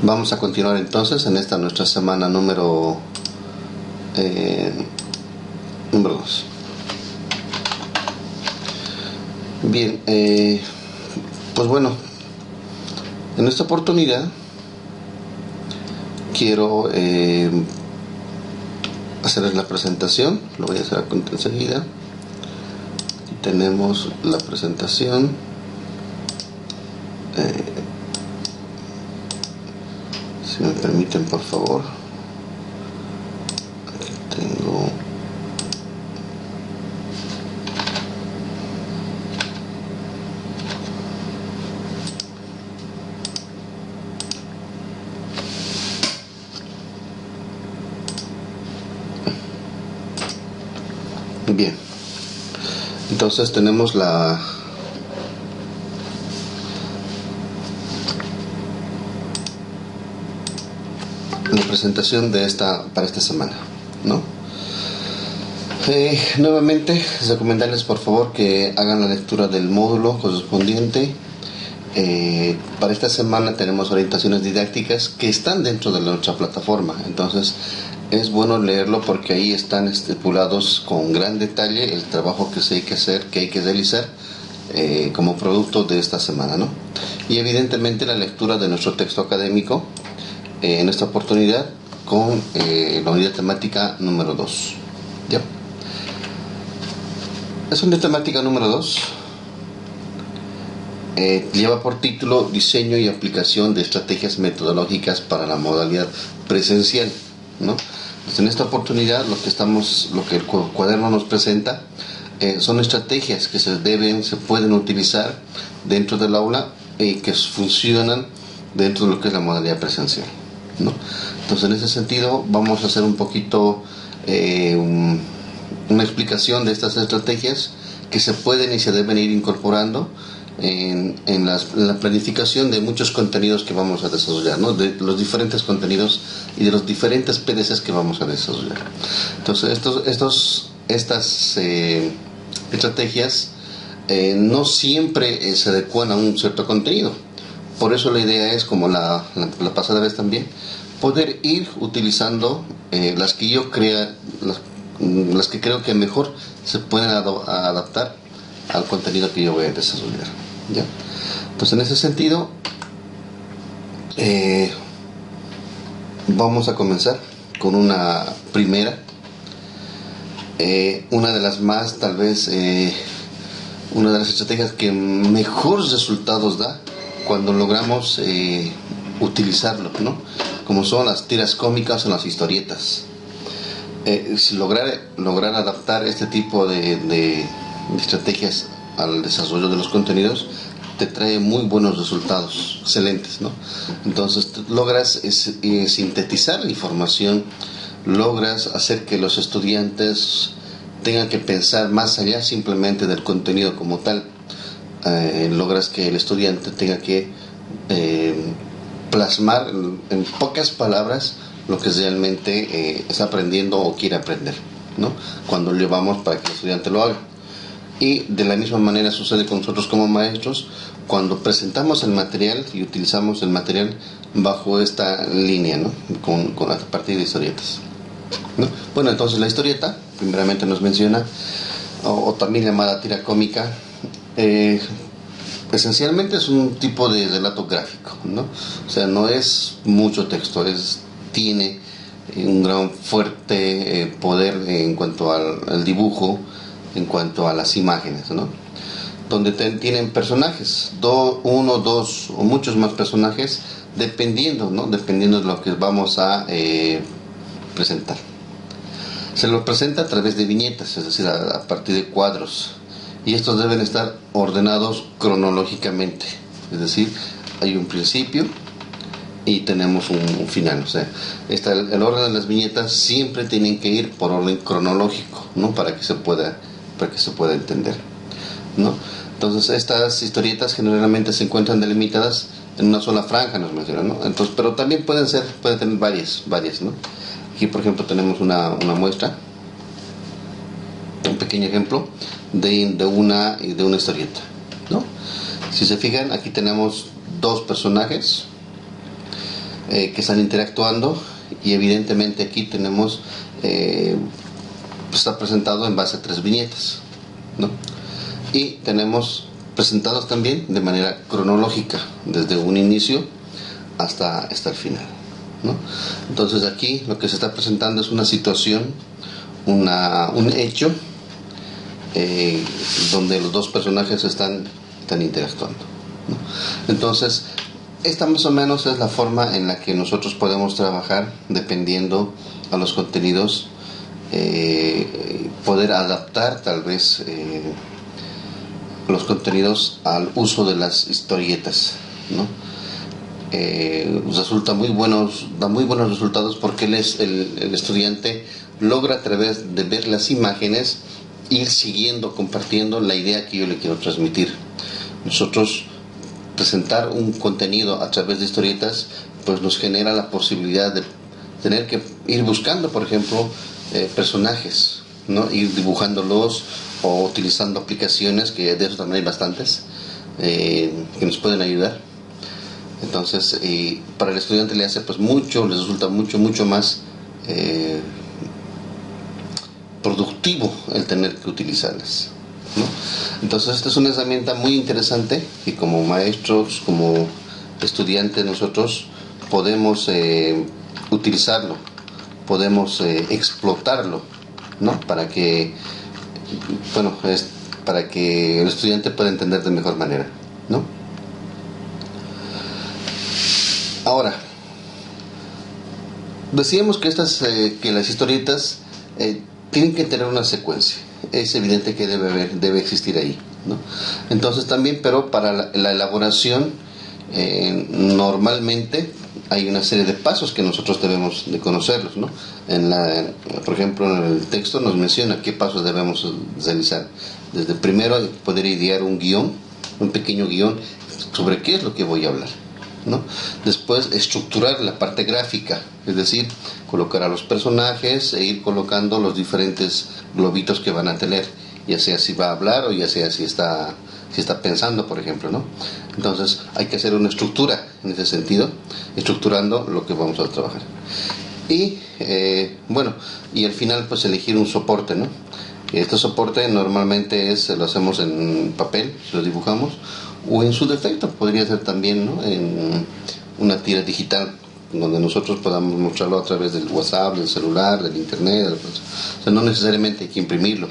Vamos a continuar entonces en esta nuestra semana número 2. Bien, pues bueno, en esta oportunidad quiero hacerles la presentación. Lo voy a hacer enseguida. Aquí tenemos la presentación. Si me permiten, por favor. Aquí tengo. Bien. Entonces tenemos la presentación de para esta semana, ¿no? Nuevamente, recomendarles por favor que hagan la lectura del módulo correspondiente. Para esta semana tenemos orientaciones didácticas que están dentro de nuestra plataforma, entonces es bueno leerlo porque ahí están estipulados con gran detalle el trabajo que se hay que hacer, que hay que realizar como producto de esta semana, ¿no? Y evidentemente la lectura de nuestro texto académico en esta oportunidad con la unidad temática número 2. ¿Ya? Es unidad temática número 2. Lleva por título Diseño y aplicación de estrategias metodológicas para la modalidad presencial, ¿no? Entonces, en esta oportunidad lo que el cuaderno nos presenta son estrategias que se pueden utilizar dentro del aula y que funcionan dentro de lo que es la modalidad presencial, ¿no? Entonces, en ese sentido vamos a hacer un poquito una explicación de estas estrategias que se pueden y se deben ir incorporando en la planificación de muchos contenidos que vamos a desarrollar, ¿no? De los diferentes contenidos y de los diferentes PDCs que vamos a desarrollar. Entonces estas estrategias no siempre se adecuan a un cierto contenido. Por eso la idea es, como la pasada vez también, poder ir utilizando las que yo crea, las que creo que mejor se pueden adaptar al contenido que yo voy a desarrollar, ¿ya? Entonces, en ese sentido, vamos a comenzar con una primera, una de las más, tal vez, una de las estrategias que mejores resultados da cuando logramos utilizarlo, ¿no? Como son las tiras cómicas o las historietas. Si lograr adaptar este tipo de estrategias al desarrollo de los contenidos, te trae muy buenos resultados, excelentes, ¿no? Entonces logras sintetizar la información, logras hacer que los estudiantes tengan que pensar más allá simplemente del contenido como tal. Logras que el estudiante tenga que plasmar en pocas palabras lo que realmente está aprendiendo o quiere aprender, ¿no? Cuando lo llevamos para que el estudiante lo haga. Y de la misma manera sucede con nosotros como maestros cuando presentamos el material y utilizamos el material bajo esta línea, ¿no? Con a partir de historietas, ¿no? Bueno, entonces la historieta primeramente nos menciona, o también llamada tira cómica, esencialmente es un tipo de relato gráfico, ¿no? O sea, no es mucho texto, tiene un gran fuerte poder en cuanto al dibujo, en cuanto a las imágenes, ¿no? Donde tienen personajes, uno, dos o muchos más personajes, dependiendo, ¿no? Dependiendo de lo que vamos a presentar. Se lo presenta a través de viñetas, es decir, a partir de cuadros, y estos deben estar ordenados cronológicamente, es decir, hay un principio y tenemos un final. O sea, el orden de las viñetas siempre tienen que ir por orden cronológico, ¿no? Para que se pueda entender, ¿no? Entonces estas historietas generalmente se encuentran delimitadas en una sola franja, nos mencionan, ¿no? Entonces, pero también pueden tener varias, ¿no? Aquí, por ejemplo, tenemos una muestra, un pequeño ejemplo de una historieta, ¿no? Si se fijan, aquí tenemos dos personajes. que están interactuando, y evidentemente aquí tenemos, está presentado en base a 3 viñetas, ¿no? Y tenemos presentados también de manera cronológica, desde un inicio hasta el final, ¿no? Entonces aquí lo que se está presentando es una situación, un hecho, donde los dos personajes están interactuando, ¿no? Entonces, esta más o menos es la forma en la que nosotros podemos trabajar dependiendo a los contenidos, poder adaptar tal vez los contenidos al uso de las historietas, ¿no? Da muy buenos resultados, porque el estudiante logra, a través de ver las imágenes, ir siguiendo, compartiendo la idea que yo le quiero transmitir. Nosotros presentar un contenido a través de historietas, pues nos genera la posibilidad de tener que ir buscando, por ejemplo, personajes, ¿no? Ir dibujándolos, o utilizando aplicaciones, que de eso también hay bastantes, que nos pueden ayudar. Entonces, para el estudiante le resulta mucho más productivo el tener que utilizarlas, ¿no? Entonces, esta es una herramienta muy interesante que, como maestros, como estudiantes, nosotros podemos utilizarlo, podemos explotarlo, ¿no? Para que el estudiante pueda entender de mejor manera, ¿no? Ahora, decíamos que que las historietas tienen que tener una secuencia. Es evidente que debe existir ahí, ¿no? Entonces también, pero para la elaboración, normalmente hay una serie de pasos que nosotros debemos de conocerlos, ¿no? Por ejemplo, en el texto nos menciona qué pasos debemos realizar. Desde primero, poder idear un pequeño guión sobre qué es lo que voy a hablar, ¿no? Después, estructurar la parte gráfica, es decir, colocar a los personajes e ir colocando los diferentes globitos que van a tener, ya sea si va a hablar o ya sea si está pensando, por ejemplo, ¿no? Entonces hay que hacer una estructura en ese sentido, estructurando lo que vamos a trabajar. Y y al final, pues elegir un soporte, ¿no? Este soporte normalmente lo hacemos en papel, lo dibujamos, o en su defecto podría ser también, ¿no?, en una tira digital, donde nosotros podamos mostrarlo a través del WhatsApp, del celular, del internet. O sea, no necesariamente hay que imprimirlo,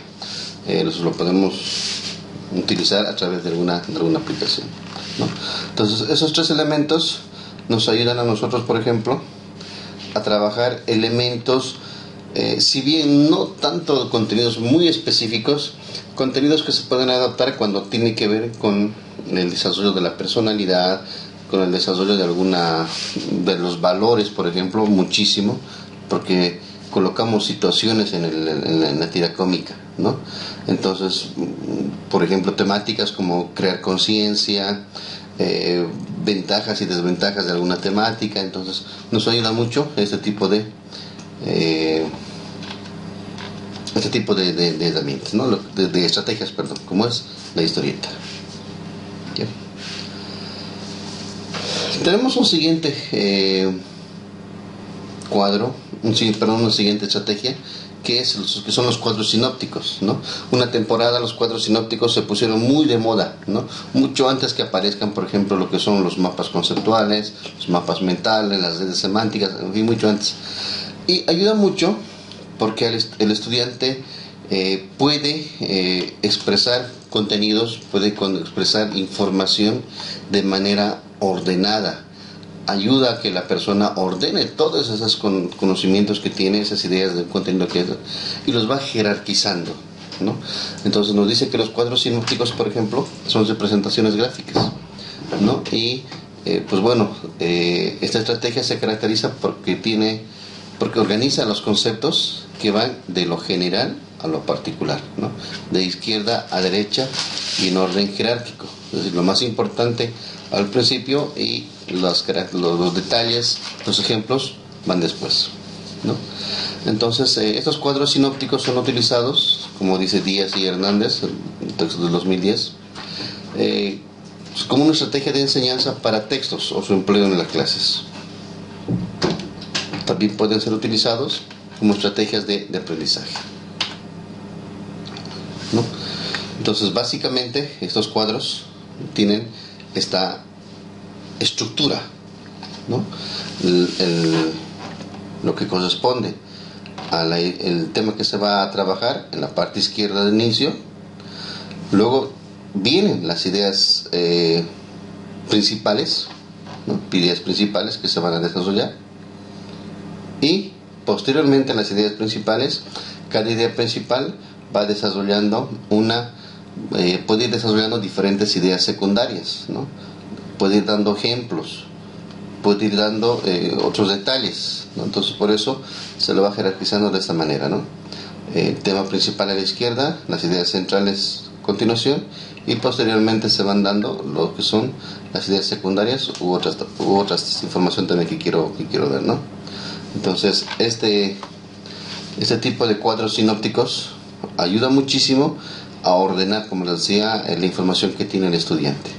lo podemos utilizar a través de alguna aplicación, ¿no? Entonces, esos 3 elementos nos ayudan a nosotros, por ejemplo, a trabajar elementos, si bien no tanto contenidos muy específicos, contenidos que se pueden adaptar cuando tiene que ver con el desarrollo de la personalidad, con el desarrollo de los valores, por ejemplo, muchísimo, porque colocamos situaciones en la tira cómica, ¿no? Entonces, por ejemplo, temáticas como crear conciencia, ventajas y desventajas de alguna temática. Entonces, nos ayuda mucho este tipo de herramientas, ¿no? De estrategias, perdón, como es la historieta. ¿Ya? Tenemos un siguiente una siguiente estrategia, que son los cuadros sinópticos, ¿no? Una temporada los cuadros sinópticos se pusieron muy de moda, ¿no? Mucho antes que aparezcan, por ejemplo, lo que son los mapas conceptuales, los mapas mentales, las redes semánticas, en fin, mucho antes. Y ayuda mucho porque el estudiante puede expresar contenidos, puede expresar información de manera ordenada. Ayuda a que la persona ordene todos esos conocimientos que tiene, esas ideas del contenido y los va jerarquizando, ¿no? Entonces nos dice que los cuadros sinópticos, por ejemplo, son representaciones gráficas, ¿no? Y esta estrategia se caracteriza porque organiza los conceptos que van de lo general a lo particular, ¿no? De izquierda a derecha y en orden jerárquico. Es decir, lo más importante al principio y los detalles, los ejemplos van después, ¿no? Entonces, estos cuadros sinópticos son utilizados, como dice Díaz y Hernández, el texto del 2010, como una estrategia de enseñanza para textos o su empleo en las clases. también pueden ser utilizados como estrategias de aprendizaje, ¿no? Entonces, básicamente, estos cuadros tienen esta estructura, ¿no? Lo que corresponde el tema que se va a trabajar en la parte izquierda de inicio. Luego vienen las ideas principales, ¿no? Ideas principales que se van a desarrollar, y posteriormente a las ideas principales, cada idea principal va desarrollando puede ir desarrollando diferentes ideas secundarias, ¿no? Puede ir dando ejemplos, puede ir dando otros detalles, ¿no? Entonces, por eso se lo va jerarquizando de esta manera, ¿no? El tema principal a la izquierda, las ideas centrales a continuación, y posteriormente se van dando lo que son las ideas secundarias u otras información también que quiero ver, ¿no? Entonces, este tipo de cuadros sinópticos ayuda muchísimo a ordenar, como les decía, la información que tiene el estudiante.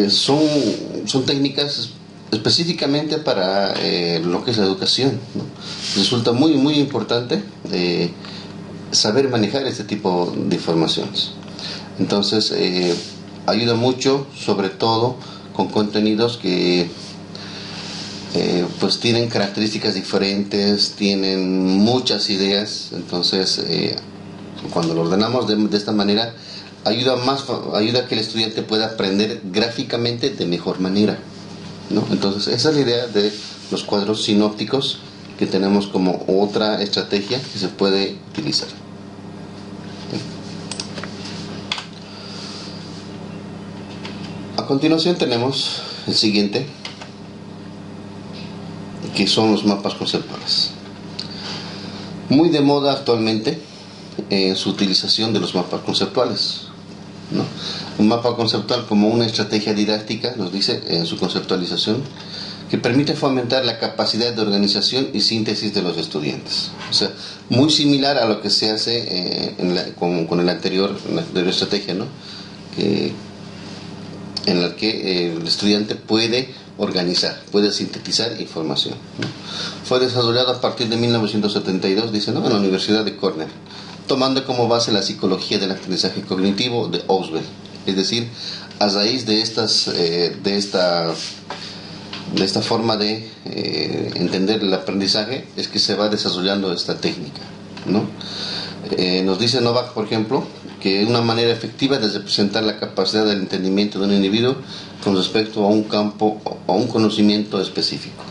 Son técnicas específicamente para lo que es la educación, ¿no? Resulta muy muy importante saber manejar este tipo de informaciones. Entonces, ayuda mucho, sobre todo con contenidos que pues tienen características diferentes, tienen muchas ideas. Entonces, cuando lo ordenamos de esta manera, ayuda a que el estudiante pueda aprender gráficamente de mejor manera, ¿no? Entonces, esa es la idea de los cuadros sinópticos, que tenemos como otra estrategia que se puede utilizar. A continuación tenemos el siguiente, que son los mapas conceptuales. Muy de moda actualmente su utilización de los mapas conceptuales, ¿no? Un mapa conceptual como una estrategia didáctica, nos dice en su conceptualización, que permite fomentar la capacidad de organización y síntesis de los estudiantes. O sea, muy similar a lo que se hace con la anterior estrategia, ¿no? En la que el estudiante puede organizar, puede sintetizar información, ¿no? Fue desarrollado a partir de 1972, dice, ¿no?, en la Universidad de Cornell, tomando como base la psicología del aprendizaje cognitivo de Ausubel. Es decir, a raíz de esta forma de entender el aprendizaje es que se va desarrollando esta técnica, ¿no? Nos dice Novak, por ejemplo, que una manera efectiva de representar la capacidad del entendimiento de un individuo con respecto a un campo o a un conocimiento específico.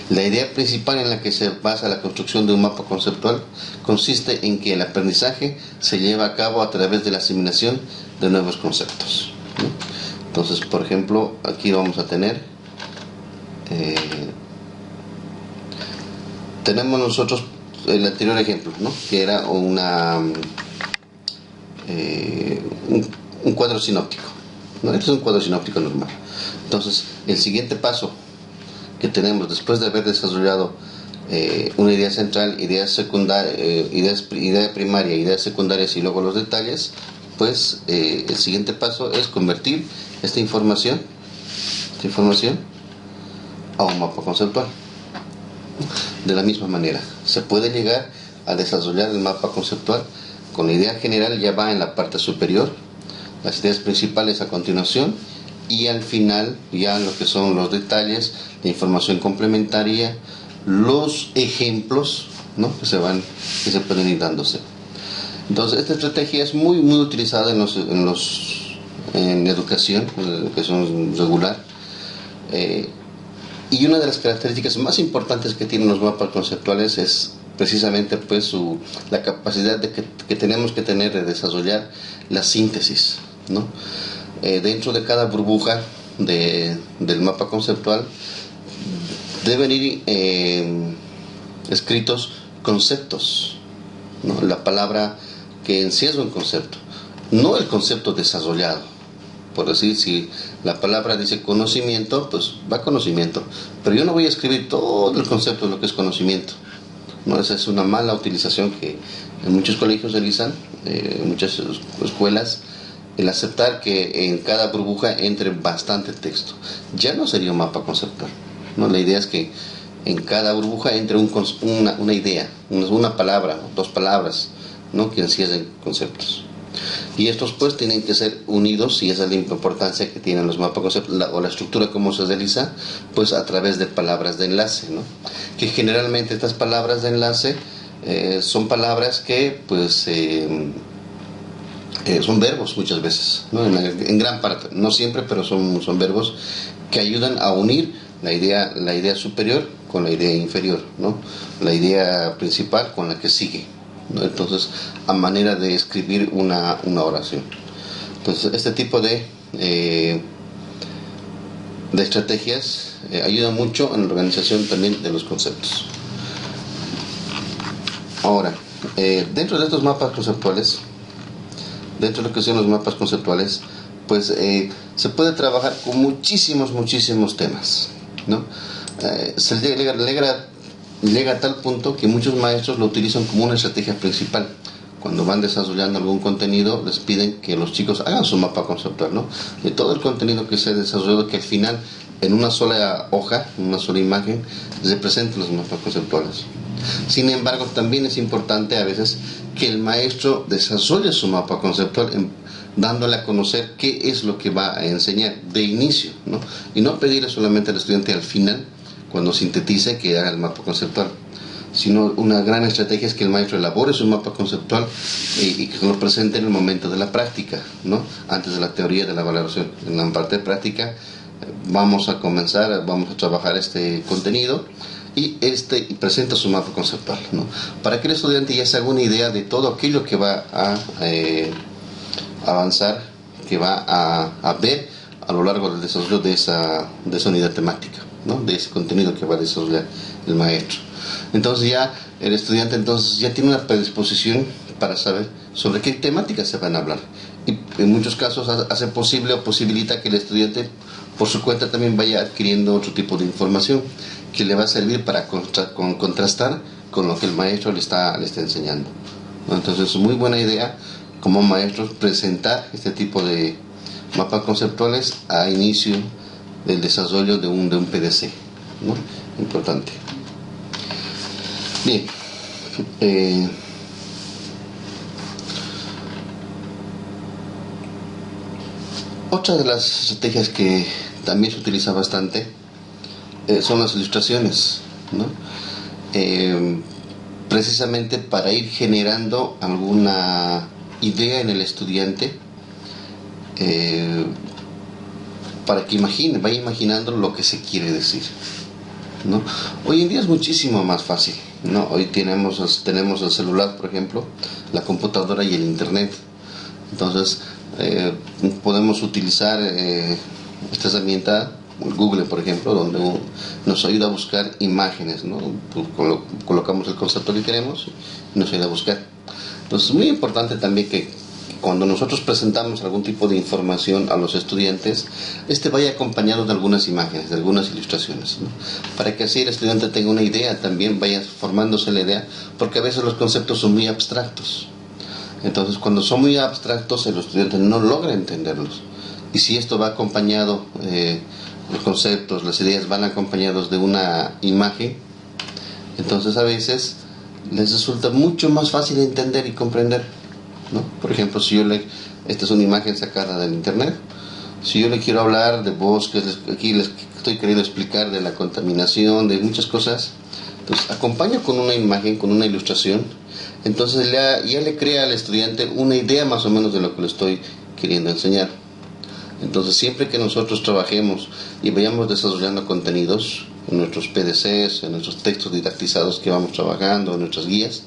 La idea principal en la que se basa la construcción de un mapa conceptual consiste en que el aprendizaje se lleva a cabo a través de la asimilación de nuevos conceptos, ¿no? Entonces, por ejemplo, aquí vamos a tener tenemos nosotros el anterior ejemplo, ¿no?, que era un cuadro sinóptico, ¿no? Este es un cuadro sinóptico normal. Entonces, el siguiente paso que tenemos después de haber desarrollado una idea central, idea secundaria, idea primaria, ideas secundarias y luego los detalles, pues el siguiente paso es convertir esta información a un mapa conceptual. De la misma manera, se puede llegar a desarrollar el mapa conceptual con la idea general, ya va en la parte superior, las ideas principales a continuación, y al final ya lo que son los detalles, la información complementaria, los ejemplos, ¿no?, que se pueden ir dándose. Entonces, esta estrategia es muy muy utilizada en educación regular, y una de las características más importantes que tienen los mapas conceptuales es precisamente pues la capacidad que tenemos que tener de desarrollar la síntesis, ¿no? Dentro de cada burbuja del mapa conceptual deben ir escritos conceptos, ¿no? La palabra que encierra un concepto, no el concepto desarrollado. Por decir, si la palabra dice conocimiento, pues va conocimiento, pero yo no voy a escribir todo el concepto de lo que es conocimiento, ¿no? Esa es una mala utilización que en muchos colegios realizan, en muchas escuelas, el aceptar que en cada burbuja entre bastante texto. Ya no sería un mapa conceptual, ¿no? La idea es que en cada burbuja entre una idea, una palabra, dos palabras, ¿no? Que encierren conceptos. Y estos pues tienen que ser unidos, y esa es la importancia que tienen los mapas conceptuales, o la estructura como se realiza, pues a través de palabras de enlace, ¿no? Que generalmente estas palabras de enlace son palabras que pues son verbos muchas veces, ¿no? En gran parte, no siempre, pero son verbos que ayudan a unir la idea superior con la idea inferior, ¿no? La idea principal con la que sigue, ¿no? Entonces, a manera de escribir una oración. Entonces, este tipo de estrategias ayudan mucho en la organización también de los conceptos. Ahora, dentro de estos mapas conceptuales, dentro de lo que son los mapas conceptuales, pues se puede trabajar con muchísimos temas, ¿no? Se llega a tal punto que muchos maestros lo utilizan como una estrategia principal. Cuando van desarrollando algún contenido, les piden que los chicos hagan su mapa conceptual, ¿no? De todo el contenido que se ha desarrollado, que al final, en una sola hoja, en una sola imagen, representen los mapas conceptuales. Sin embargo, también es importante a veces que el maestro desarrolle su mapa conceptual dándole a conocer qué es lo que va a enseñar de inicio, ¿no? Y no pedirle solamente al estudiante al final, cuando sintetice, que haga el mapa conceptual, sino una gran estrategia es que el maestro elabore su mapa conceptual y que lo presente en el momento de la práctica, ¿no? Antes de la teoría de la valoración. En la parte práctica vamos a trabajar este contenido y presenta su mapa conceptual, ¿no? Para que el estudiante ya se haga una idea de todo aquello que va a avanzar, que va a ver a lo largo del desarrollo de esa unidad temática, ¿no? De ese contenido que va a desarrollar el maestro. Entonces ya el estudiante ya tiene una predisposición para saber sobre qué temáticas se van a hablar, y en muchos casos hace posible o posibilita que el estudiante por su cuenta también vaya adquiriendo otro tipo de información que le va a servir para contrastar con lo que el maestro le está enseñando, ¿no? Entonces es muy buena idea como maestros presentar este tipo de mapas conceptuales a inicio del desarrollo de un PDC, ¿no? Importante. Bien, otra de las estrategias que también se utiliza bastante son las ilustraciones, ¿no? Precisamente para ir generando alguna idea en el estudiante, para que vaya imaginando lo que se quiere decir, ¿no? Hoy en día es muchísimo más fácil, ¿no? Hoy tenemos el celular, por ejemplo, la computadora y el internet. Entonces podemos utilizar esta herramienta, Google, por ejemplo, donde nos ayuda a buscar imágenes, ¿no? Colocamos el concepto que queremos y nos ayuda a buscar. Entonces es muy importante también que cuando nosotros presentamos algún tipo de información a los estudiantes, vaya acompañado de algunas imágenes, de algunas ilustraciones, ¿no? Para que así el estudiante tenga una idea, también vaya formándose la idea, porque a veces los conceptos son muy abstractos. Entonces, cuando son muy abstractos, el estudiante no logra entenderlos. Y si esto va acompañado, los conceptos, las ideas van acompañados de una imagen, entonces a veces les resulta mucho más fácil entender y comprender, ¿no? Por ejemplo, esta es una imagen sacada del internet. Si yo le quiero hablar de bosques, aquí les estoy queriendo explicar de la contaminación, de muchas cosas, entonces acompaño con una imagen, con una ilustración, entonces ya le crea al estudiante una idea más o menos de lo que le estoy queriendo enseñar. Entonces siempre que nosotros trabajemos y vayamos desarrollando contenidos en nuestros PDCs, en nuestros textos didactizados que vamos trabajando, en nuestras guías,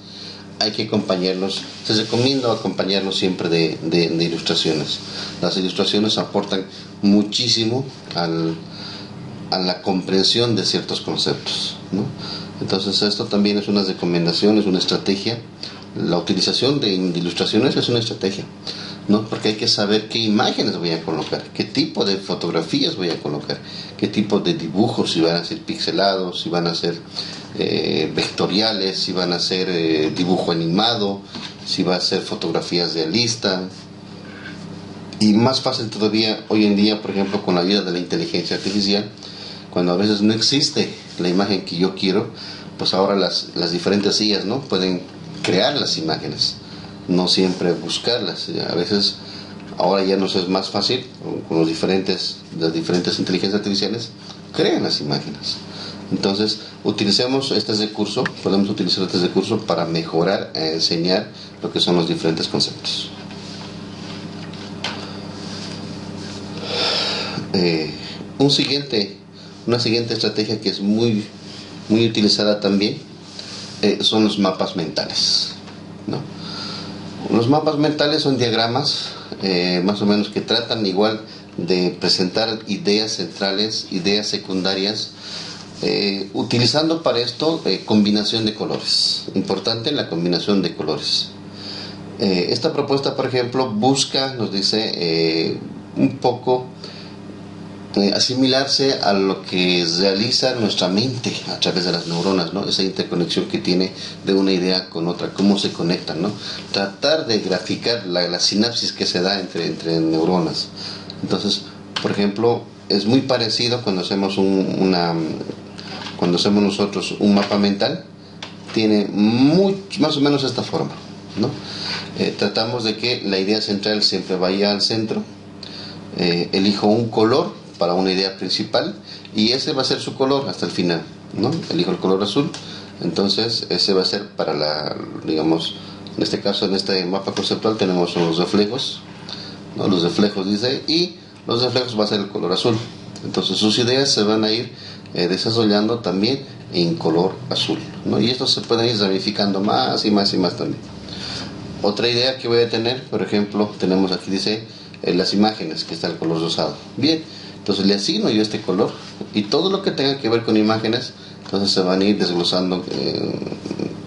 hay que acompañarlos. Se recomienda acompañarlos siempre de ilustraciones. Las ilustraciones aportan muchísimo a la comprensión de ciertos conceptos, ¿no? Entonces esto también es una recomendación, es una estrategia. La utilización de ilustraciones es una estrategia, ¿no? Porque hay que saber qué imágenes voy a colocar, qué tipo de fotografías voy a colocar, qué tipo de dibujos, si van a ser pixelados, si van a ser vectoriales, si van a ser dibujo animado, si va a ser fotografías realistas. Y más fácil todavía hoy en día, por ejemplo, con la ayuda de la inteligencia artificial, Cuando a veces no existe la imagen que yo quiero, pues ahora las diferentes sillas, ¿no?, pueden crear las imágenes, no siempre buscarlas. A veces ahora ya nos es más fácil, con las diferentes inteligencias artificiales crean las imágenes. Entonces, utilicemos este recurso, podemos utilizar este recurso para mejorar e enseñar lo que son los diferentes conceptos. Una siguiente estrategia que es muy utilizada también son los mapas mentales, ¿no? Los mapas mentales son diagramas más o menos que tratan igual de presentar ideas centrales, ideas secundarias, utilizando para esto combinación de colores. Importante la combinación de colores. Esta propuesta, por ejemplo, busca, nos dice, un poco asimilarse a lo que realiza nuestra mente a través de las neuronas, ¿no? Esa interconexión que tiene de una idea con otra, cómo se conectan, ¿no? Tratar de graficar la sinapsis que se da entre neuronas. Entonces, por ejemplo, es muy parecido cuando hacemos cuando hacemos nosotros un mapa mental. Tiene más o menos esta forma, ¿no? Tratamos de que la idea central siempre vaya al centro. Elijo un color para una idea principal y ese va a ser su color hasta el final, ¿no? Elijo el color azul, entonces ese va a ser para digamos, en este caso, en este mapa conceptual tenemos los reflejos, ¿no? Los reflejos dice, y los reflejos va a ser el color azul. Entonces sus ideas se van a ir desarrollando también en color azul, ¿no? Y esto se puede ir ramificando más y más y más también. Otra idea que voy a tener, por ejemplo, tenemos aquí, dice, las imágenes, que está el color rosado. Bien, entonces le asigno yo este color y todo lo que tenga que ver con imágenes, entonces se van a ir desglosando,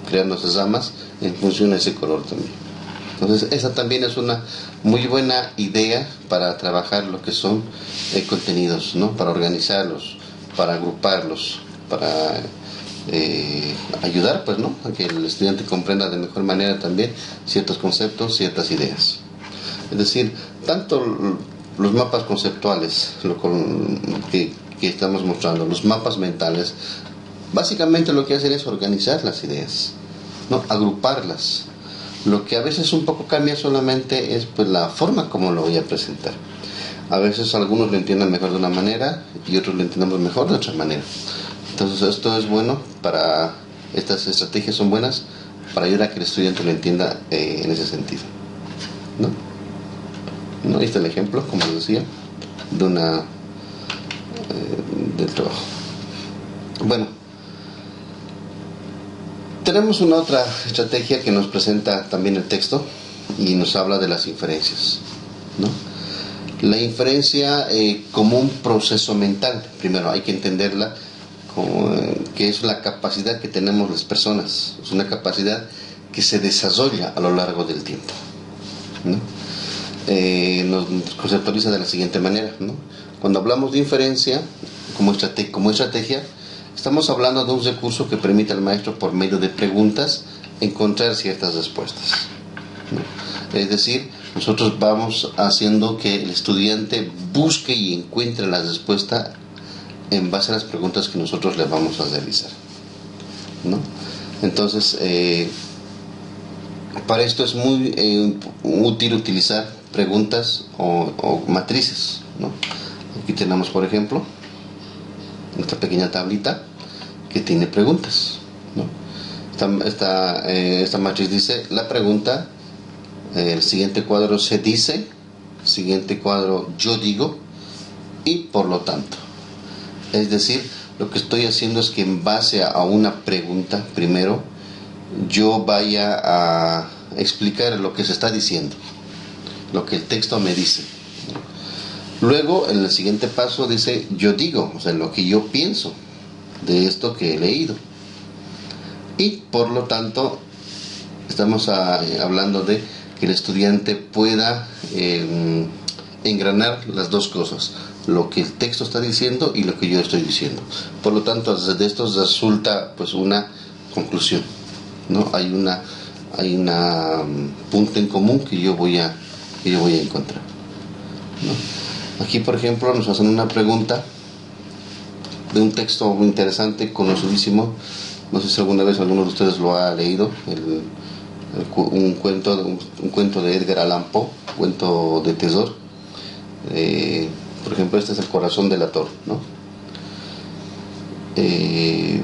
creando esas ramas en función de ese color también. Entonces esa también es una muy buena idea para trabajar lo que son contenidos, ¿no? Para organizarlos, para agruparlos, para ayudar, pues, ¿no?, a que el estudiante comprenda de mejor manera también ciertos conceptos, ciertas ideas. Es decir, tanto los mapas conceptuales que estamos mostrando, los mapas mentales, básicamente lo que hacen es organizar las ideas, ¿no?, agruparlas. Lo que a veces un poco cambia solamente es, pues, la forma como lo voy a presentar. A veces algunos lo entienden mejor de una manera y otros lo entendemos mejor de otra manera. Entonces esto es bueno estas estrategias son buenas para ayudar a que el estudiante lo entienda en ese sentido, ¿no? ¿No? Ahí está el ejemplo, como les decía, del trabajo. Bueno, tenemos una otra estrategia que nos presenta también el texto y nos habla de las inferencias, ¿no? La inferencia como un proceso mental. Primero hay que entenderla como que es la capacidad que tenemos las personas. Es una capacidad que se desarrolla a lo largo del tiempo, ¿no? Nos conceptualiza de la siguiente manera, ¿no? Cuando hablamos de inferencia como estrategia, estamos hablando de un recurso que permite al maestro, por medio de preguntas, encontrar ciertas respuestas, ¿no? Es decir, nosotros vamos haciendo que el estudiante busque y encuentre la respuesta en base a las preguntas que nosotros le vamos a realizar, ¿no? Entonces, para esto es muy útil utilizar preguntas o matrices, ¿no? Aquí tenemos, por ejemplo, esta pequeña tablita que tiene preguntas, ¿no? Esta matriz dice la pregunta, el siguiente cuadro se dice, siguiente cuadro yo digo y por lo tanto. Es decir, lo que estoy haciendo es que en base a una pregunta, primero, yo vaya a explicar lo que se está diciendo, lo que el texto me dice. Luego, en el siguiente paso dice yo digo, o sea, lo que yo pienso de esto que he leído. Y por lo tanto, estamos hablando de que el estudiante pueda engranar las dos cosas, lo que el texto está diciendo y lo que yo estoy diciendo. Por lo tanto, de esto resulta, pues, una conclusión, ¿no? Hay una punto en común que yo voy a encontrar, ¿no? Aquí, por ejemplo, nos hacen una pregunta de un texto muy interesante, conocidísimo. No sé si alguna vez alguno de ustedes lo ha leído, un cuento de Edgar Allan Poe, cuento de terror. Por ejemplo, este es El corazón del ator, ¿no? El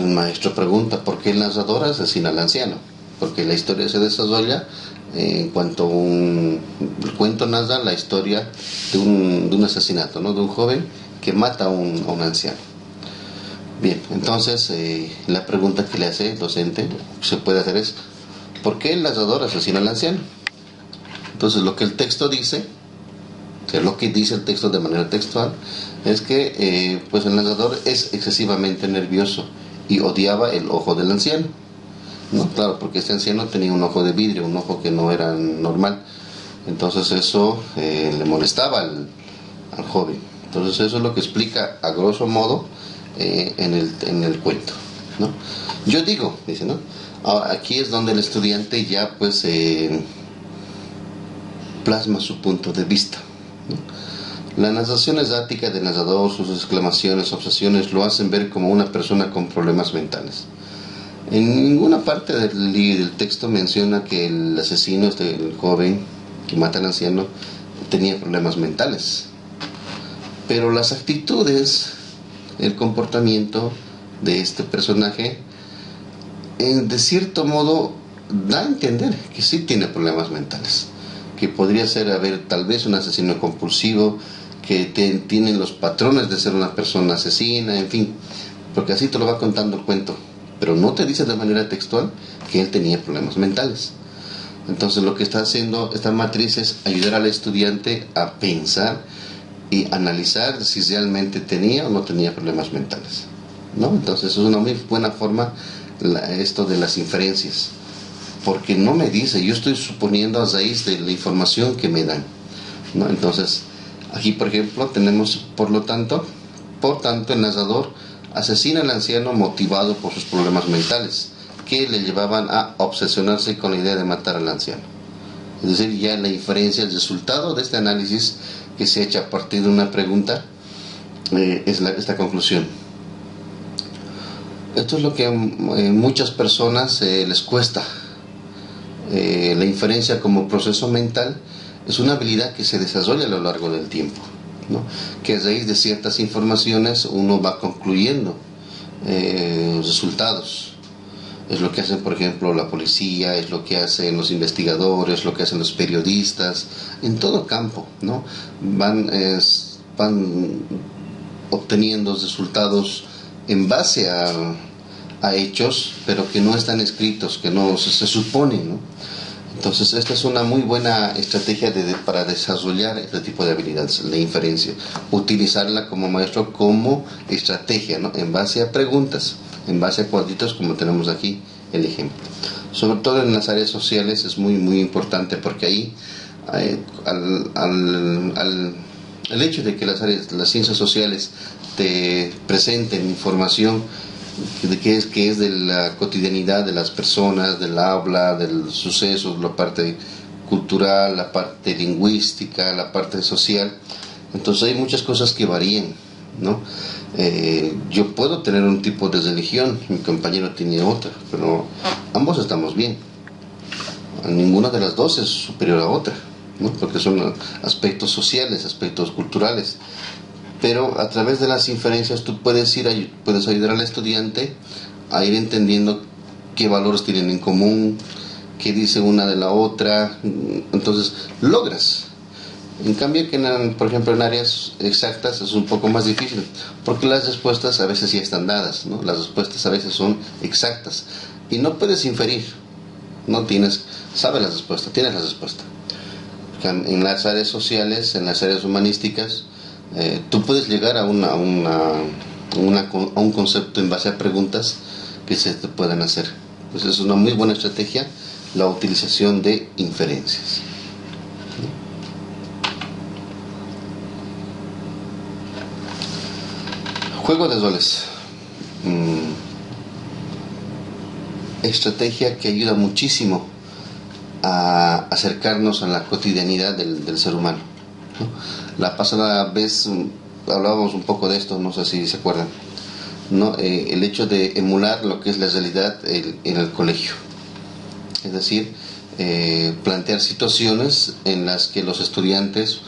maestro pregunta por qué el narrador asesina al anciano, porque la historia se desarrolla en cuanto el cuento narra la historia de un asesinato, ¿no? De un joven que mata a un anciano. Bien, entonces la pregunta que le hace el docente se puede hacer es ¿por qué el narrador asesina al anciano? Entonces lo que el texto dice, o sea, lo que dice el texto de manera textual, es que pues el narrador es excesivamente nervioso y odiaba el ojo del anciano, ¿no? Claro, porque este anciano tenía un ojo de vidrio, un ojo que no era normal. Entonces eso le molestaba al joven. Entonces eso es lo que explica a grosso modo en el cuento, ¿no? Yo digo, dice, ¿no? Aquí es donde el estudiante ya pues plasma su punto de vista, ¿no? La narración exática del narrador, sus exclamaciones, obsesiones, lo hacen ver como una persona con problemas mentales. En ninguna parte del texto menciona que el asesino, el joven que mata al anciano, tenía problemas mentales. Pero las actitudes, el comportamiento de este personaje, de cierto modo, da a entender que sí tiene problemas mentales. Que podría ser, tal vez un asesino compulsivo, que tiene los patrones de ser una persona asesina, en fin, porque así te lo va contando el cuento, pero no te dice de manera textual que él tenía problemas mentales. Entonces lo que está haciendo esta matriz es ayudar al estudiante a pensar y analizar si realmente tenía o no tenía problemas mentales, ¿no? Entonces es una muy buena forma esto de las inferencias, porque no me dice, yo estoy suponiendo a raíz de la información que me dan, ¿no? Entonces aquí, por ejemplo, tenemos, por tanto, el narrador asesina al anciano motivado por sus problemas mentales, que le llevaban a obsesionarse con la idea de matar al anciano. Es decir, ya la inferencia, el resultado de este análisis que se echa a partir de una pregunta, es esta conclusión. Esto es lo que a muchas personas les cuesta. La inferencia como proceso mental es una habilidad que se desarrolla a lo largo del tiempo, ¿no? Que a raíz de ciertas informaciones uno va concluyendo resultados. Es lo que hacen, por ejemplo, la policía, es lo que hacen los investigadores, lo que hacen los periodistas, en todo campo, ¿no? Van obteniendo resultados en base a hechos, pero que no están escritos, que no se suponen, ¿no? Entonces esta es una muy buena estrategia para desarrollar este tipo de habilidades, la inferencia, utilizarla como maestro como estrategia, ¿no? En base a preguntas, en base a cuadritos, como tenemos aquí el ejemplo. Sobre todo en las áreas sociales es muy muy importante, porque ahí el hecho de que las ciencias sociales te presenten información que es de la cotidianidad de las personas, del habla, de los sucesos, la parte cultural, la parte lingüística, la parte social. Entonces hay muchas cosas que varían, ¿no? Yo puedo tener un tipo de religión, mi compañero tiene otra, pero ambos estamos bien. Ninguna de las dos es superior a otra, ¿no? Porque son aspectos sociales, aspectos culturales. Pero a través de las inferencias tú puedes ayudar al estudiante a ir entendiendo qué valores tienen en común, qué dice una de la otra. Entonces logras. En cambio que por ejemplo en áreas exactas es un poco más difícil, porque las respuestas a veces ya están dadas, ¿no? Las respuestas a veces son exactas y no puedes inferir, sabes la respuesta, tienes la respuesta. En las áreas sociales, en las áreas humanísticas, tú puedes llegar a un concepto en base a preguntas que se te puedan hacer. Pues es una muy buena estrategia la utilización de inferencias. Juego de roles. Estrategia que ayuda muchísimo a acercarnos a la cotidianidad del ser humano, ¿no? La pasada vez hablábamos un poco de esto, no sé si se acuerdan, ¿no? El hecho de emular lo que es la realidad en el colegio. Es decir, plantear situaciones en las que los estudiantes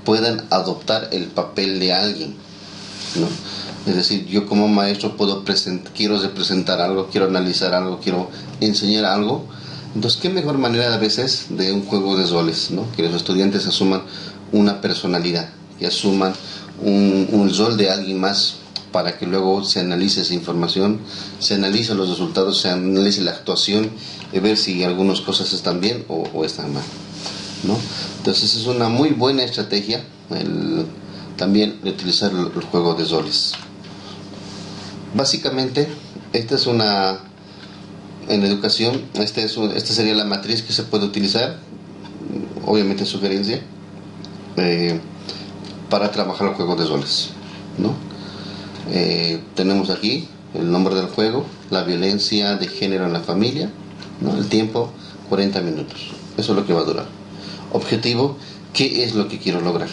puedan adoptar el papel de alguien, ¿no? Es decir, yo como maestro quiero representar algo, quiero analizar algo, quiero enseñar algo. Entonces, ¿qué mejor manera a veces de un juego de roles, ¿no? Que los estudiantes asuman una personalidad, que asuman un rol de alguien más, para que luego se analice esa información, se analice los resultados, se analice la actuación y ver si algunas cosas están bien o están mal, ¿no? Entonces es una muy buena estrategia también de utilizar el juego de roles. Básicamente, en educación, esta sería la matriz que se puede utilizar, obviamente sugerencia, para trabajar el juego de roles, ¿no? Tenemos aquí el nombre del juego, la violencia de género en la familia, ¿no? El tiempo, 40 minutos. Eso es lo que va a durar. Objetivo, ¿qué es lo que quiero lograr?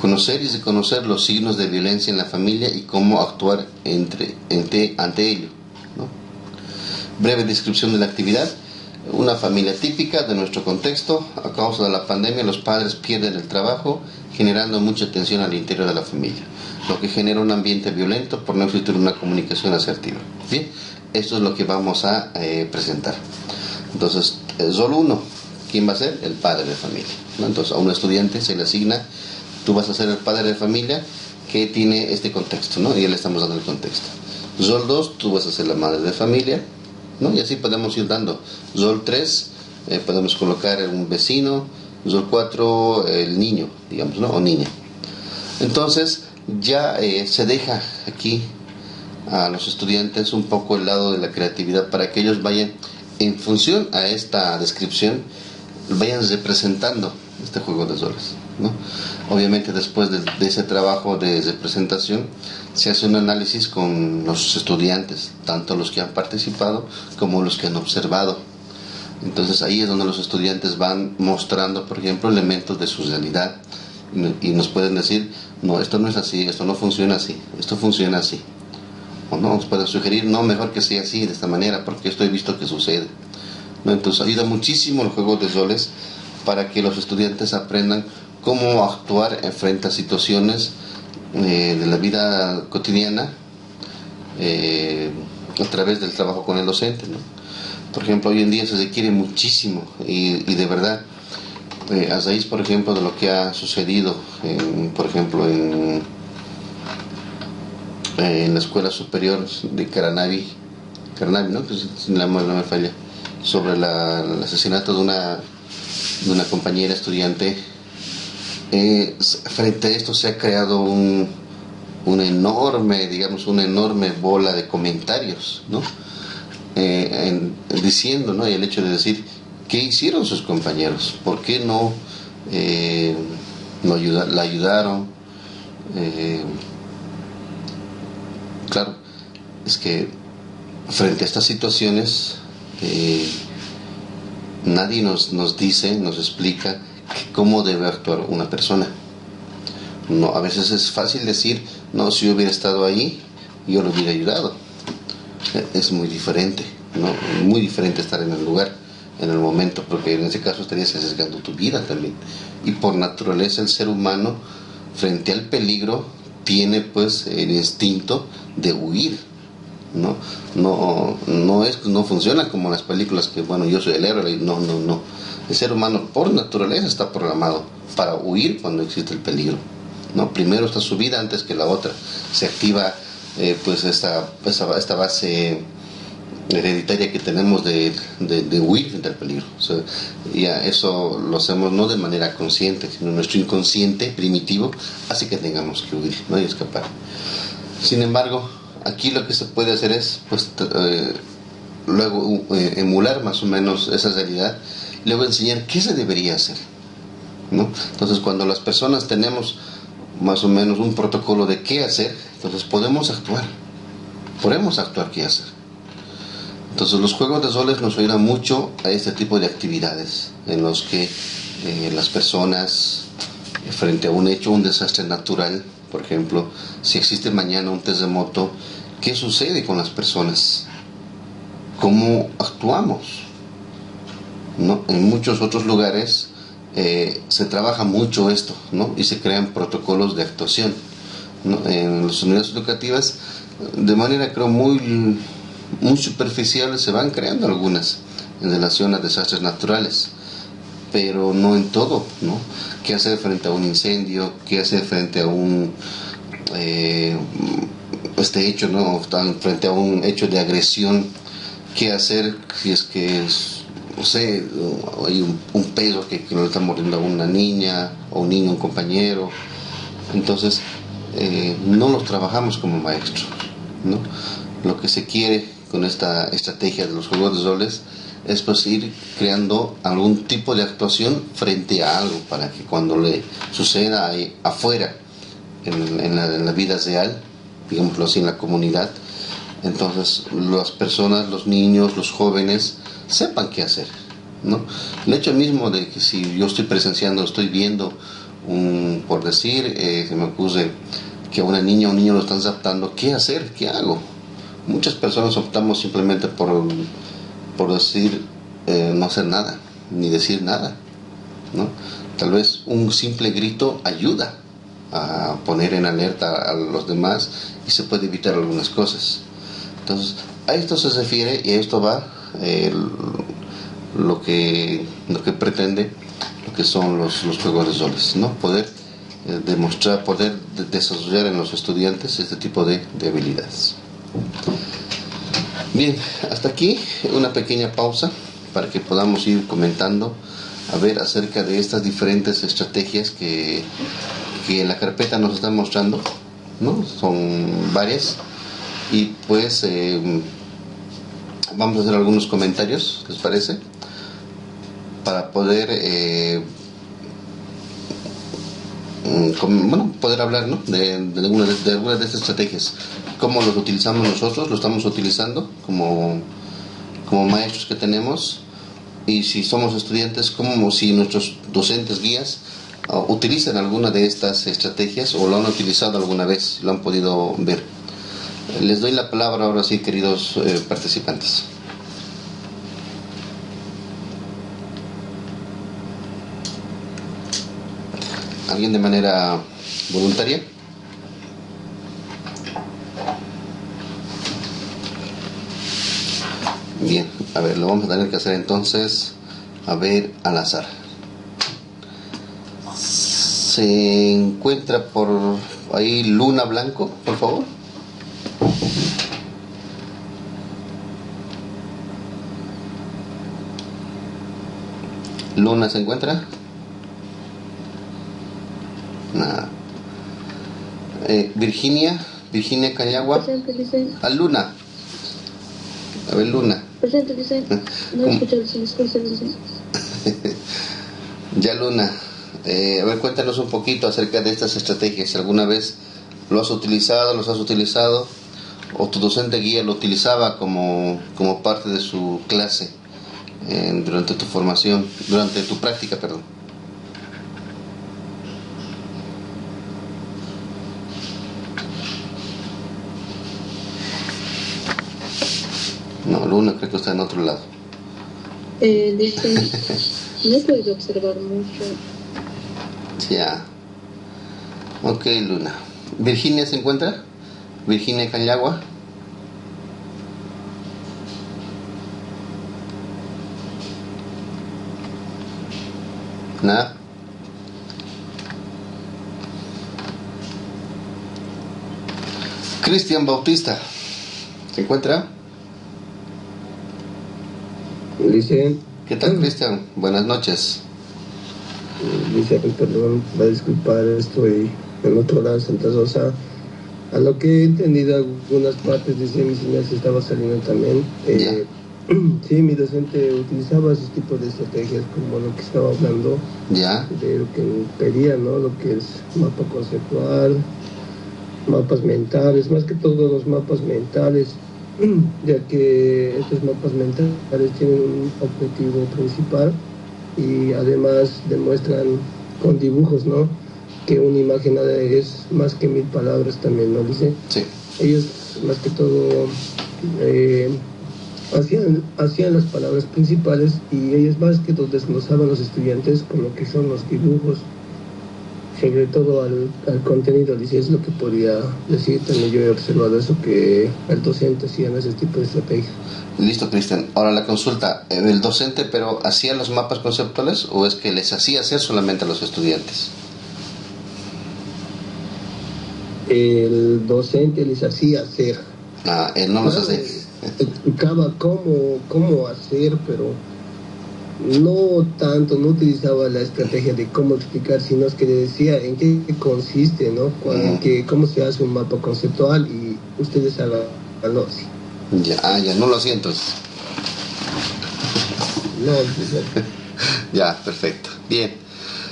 Conocer y reconocer los signos de violencia en la familia y cómo actuar ante ello, ¿no? Breve descripción de la actividad. Una familia típica de nuestro contexto. A causa de la pandemia, los padres pierden el trabajo, generando mucha tensión al interior de la familia, lo que genera un ambiente violento por no existir una comunicación asertiva. Bien, esto es lo que vamos a presentar. Entonces, solo uno, ¿quién va a ser? El padre de familia, ¿no? Entonces, a un estudiante se le asigna, tú vas a ser el padre de familia que tiene este contexto, ¿no? Y ya le estamos dando el contexto. Rol 2, tú vas a ser la madre de familia, ¿no? Y así podemos ir dando. Rol 3, podemos colocar un vecino. Rol 4, el niño, digamos, ¿no? O niña. Entonces, ya se deja aquí a los estudiantes un poco el lado de la creatividad para que ellos vayan, en función a esta descripción, vayan representando este juego de roles, ¿no? Obviamente después de ese trabajo de representación se hace un análisis con los estudiantes, tanto los que han participado como los que han observado. Entonces ahí es donde los estudiantes van mostrando, por ejemplo, elementos de su realidad y nos pueden decir, no, esto no es así, esto no funciona así, esto funciona así. O no, nos pueden sugerir, no, mejor que sea así, de esta manera, porque esto he visto que sucede, ¿no? Entonces ayuda muchísimo el juego de roles para que los estudiantes aprendan cómo actuar frente a situaciones de la vida cotidiana a través del trabajo con el docente, ¿no? Por ejemplo, hoy en día se requiere muchísimo y de verdad, a raíz, por ejemplo, de lo que ha sucedido, por ejemplo, en la escuela superior de Caranavi, ¿no? Que si la memoria no me falla, sobre el asesinato de una compañera estudiante. Frente a esto se ha creado una enorme bola de comentarios, ¿no? Diciendo, ¿no? Y el hecho de decir, ¿qué hicieron sus compañeros? ¿Por qué no la ayudaron? Claro, es que frente a estas situaciones nadie nos dice, nos explica cómo debe actuar una persona. No, a veces es fácil decir, no, si yo hubiera estado ahí, yo lo hubiera ayudado. Es muy diferente, ¿no? Muy diferente estar en el lugar, en el momento, porque en ese caso estarías arriesgando tu vida también. Y por naturaleza el ser humano, frente al peligro, tiene pues el instinto de huir, ¿no? No funciona como las películas que, bueno, yo soy el héroe. No. El ser humano por naturaleza está programado para huir cuando existe el peligro, ¿no? Primero está su vida antes que la otra. Se activa pues esta base hereditaria que tenemos de huir frente al peligro. O sea, ya eso lo hacemos no de manera consciente, sino nuestro inconsciente primitivo hace que tengamos que huir, ¿no? Y escapar. Sin embargo, aquí lo que se puede hacer es pues luego emular más o menos esa realidad, luego enseñar qué se debería hacer, ¿no? Entonces, cuando las personas tenemos más o menos un protocolo de qué hacer, entonces podemos actuar qué hacer. Entonces los juegos de roles nos ayudan mucho a este tipo de actividades en los que las personas frente a un hecho, un desastre natural, por ejemplo, si existe mañana un terremoto, ¿qué sucede con las personas? ¿Cómo actuamos? ¿No? En muchos otros lugares se trabaja mucho esto, ¿no? Y se crean protocolos de actuación, ¿no? En las unidades educativas, de manera creo muy superficial, se van creando algunas en relación a desastres naturales, pero no en todo, ¿no? ¿Qué hacer frente a un incendio? ¿Qué hacer frente a un hecho, ¿no? Frente a un hecho de agresión? ¿Qué hacer si es que no sé, hay un peso que no le está mordiendo a una niña o un niño, un compañero? Entonces no los trabajamos como maestros, ¿no? Lo que se quiere con esta estrategia de los juegos de roles es pues ir creando algún tipo de actuación frente a algo, para que cuando le suceda ahí afuera, en la vida real, digámoslo así, en la comunidad, entonces las personas, los niños, los jóvenes sepan qué hacer, ¿no? El hecho mismo de que si yo estoy presenciando, estoy viendo por decir, se me ocurre que a una niña o un niño lo están raptando, ¿qué hacer? ¿Qué hago? Muchas personas optamos simplemente por decir, no hacer nada, ni decir nada, ¿no? Tal vez un simple grito ayuda a poner en alerta a los demás y se puede evitar algunas cosas. Entonces, a esto se refiere y a esto va lo que pretende, lo que son los juegos de roles, ¿no? Poder demostrar, poder desarrollar en los estudiantes este tipo de habilidades. Bien, hasta aquí una pequeña pausa para que podamos ir comentando a ver acerca de estas diferentes estrategias que la carpeta nos está mostrando, ¿no? Son varias y pues vamos a hacer algunos comentarios, ¿les parece? Para poder poder hablar, ¿no? de algunas de estas estrategias, cómo los utilizamos nosotros, lo estamos utilizando como maestros que tenemos, y si somos estudiantes, como si nuestros docentes guías utilizan alguna de estas estrategias o lo han utilizado alguna vez, lo han podido ver. Les doy la palabra ahora sí, queridos participantes. ¿Alguien de manera voluntaria? Bien, a ver, lo vamos a tener que hacer entonces, a ver, al azar. Se encuentra por ahí Luna Blanco, por favor. Luna, ¿se encuentra? Nada. Virginia Cayagua. Presente, dice. A Luna. A ver, Luna. Presente, dice. No escucho los discursos, dice. Ya, Luna. A ver, cuéntanos un poquito acerca de estas estrategias. ¿Alguna vez lo has utilizado, los has utilizado? ¿O tu docente guía lo utilizaba como parte de su clase durante tu formación, durante tu práctica, perdón? No, Luna creo que está en otro lado. Dice, no he podido observar mucho. Ya. Ok, Luna. ¿Virginia se encuentra? ¿Virginia Cayagua? Nada. Cristian Bautista, ¿se encuentra? Dice, ¿Qué tal, Cristian? Buenas noches. dice, perdón, va a disculpar, estoy en otro lado de Santa Rosa. A lo que he entendido, algunas partes, dice, mi señal se estaba saliendo también. Sí, mi docente utilizaba esos tipos de estrategias, como lo que estaba hablando, Ya. de lo que pedía, ¿no? Lo que es mapa conceptual, mapas mentales, más que todo los mapas mentales, ya que estos mapas mentales tienen un objetivo principal y además demuestran con dibujos, ¿no? que una imagen es más que 1000 palabras también, ¿no? Dice, Sí. ellos más que todo hacían las palabras principales y ellos más que todo desglosaban los estudiantes con lo que son los dibujos, sobre todo al contenido. Dice, es lo que podría decir. También yo he observado eso, que el docente hacía ese tipo de estrategia. Listo, Cristian. Ahora la consulta, ¿el docente pero hacía los mapas conceptuales o es que les hacía hacer solamente a los estudiantes? El docente les hacía hacer. Él no los hace. Explicaba cómo hacer, pero no tanto, no utilizaba la estrategia de cómo explicar, sino es que le decía en qué consiste, ¿no? Cómo se hace un mapa conceptual y ustedes háganlo así. Ya no lo hacía entonces. No, ya, perfecto. Bien.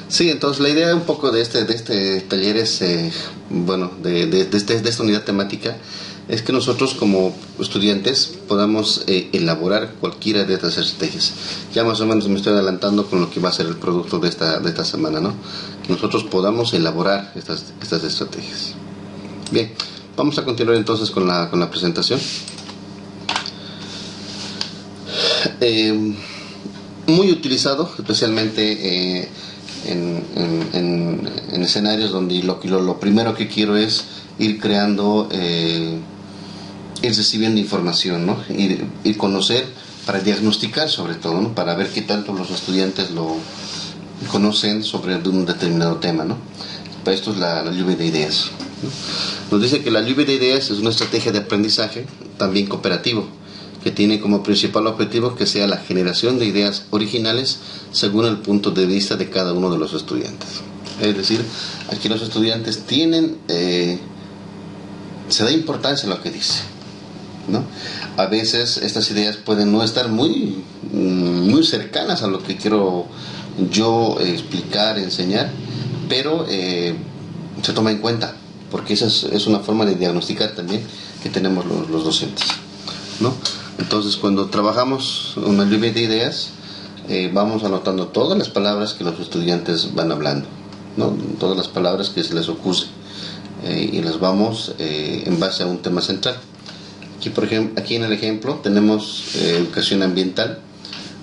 Sí, entonces la idea un poco de este taller es, bueno, de esta unidad temática, es que nosotros como estudiantes podamos elaborar cualquiera de estas estrategias. Ya más o menos me estoy adelantando con lo que va a ser el producto de esta semana, ¿no? Que nosotros podamos elaborar estas estrategias. Bien, vamos a continuar entonces con la presentación. Muy utilizado, especialmente en escenarios donde lo primero que quiero es ir creando, ir recibiendo información, ¿no? Ir conocer para diagnosticar sobre todo, ¿no? Para ver qué tanto los estudiantes lo conocen sobre un determinado tema, ¿no? Para esto es la lluvia de ideas, ¿no? Nos dice que la lluvia de ideas es una estrategia de aprendizaje también cooperativo, que tiene como principal objetivo que sea la generación de ideas originales según el punto de vista de cada uno de los estudiantes. Es decir, aquí los estudiantes tienen, se da importancia a lo que dice, ¿no? A veces estas ideas pueden no estar muy cercanas a lo que quiero yo explicar, enseñar, pero se toma en cuenta, porque esa es una forma de diagnosticar también que tenemos los docentes, ¿no? Entonces, cuando trabajamos una lluvia de ideas, vamos anotando todas las palabras que los estudiantes van hablando, ¿no? Todas las palabras que se les ocurre, y las vamos en base a un tema central. Aquí, por ejemplo, aquí en el ejemplo tenemos educación ambiental.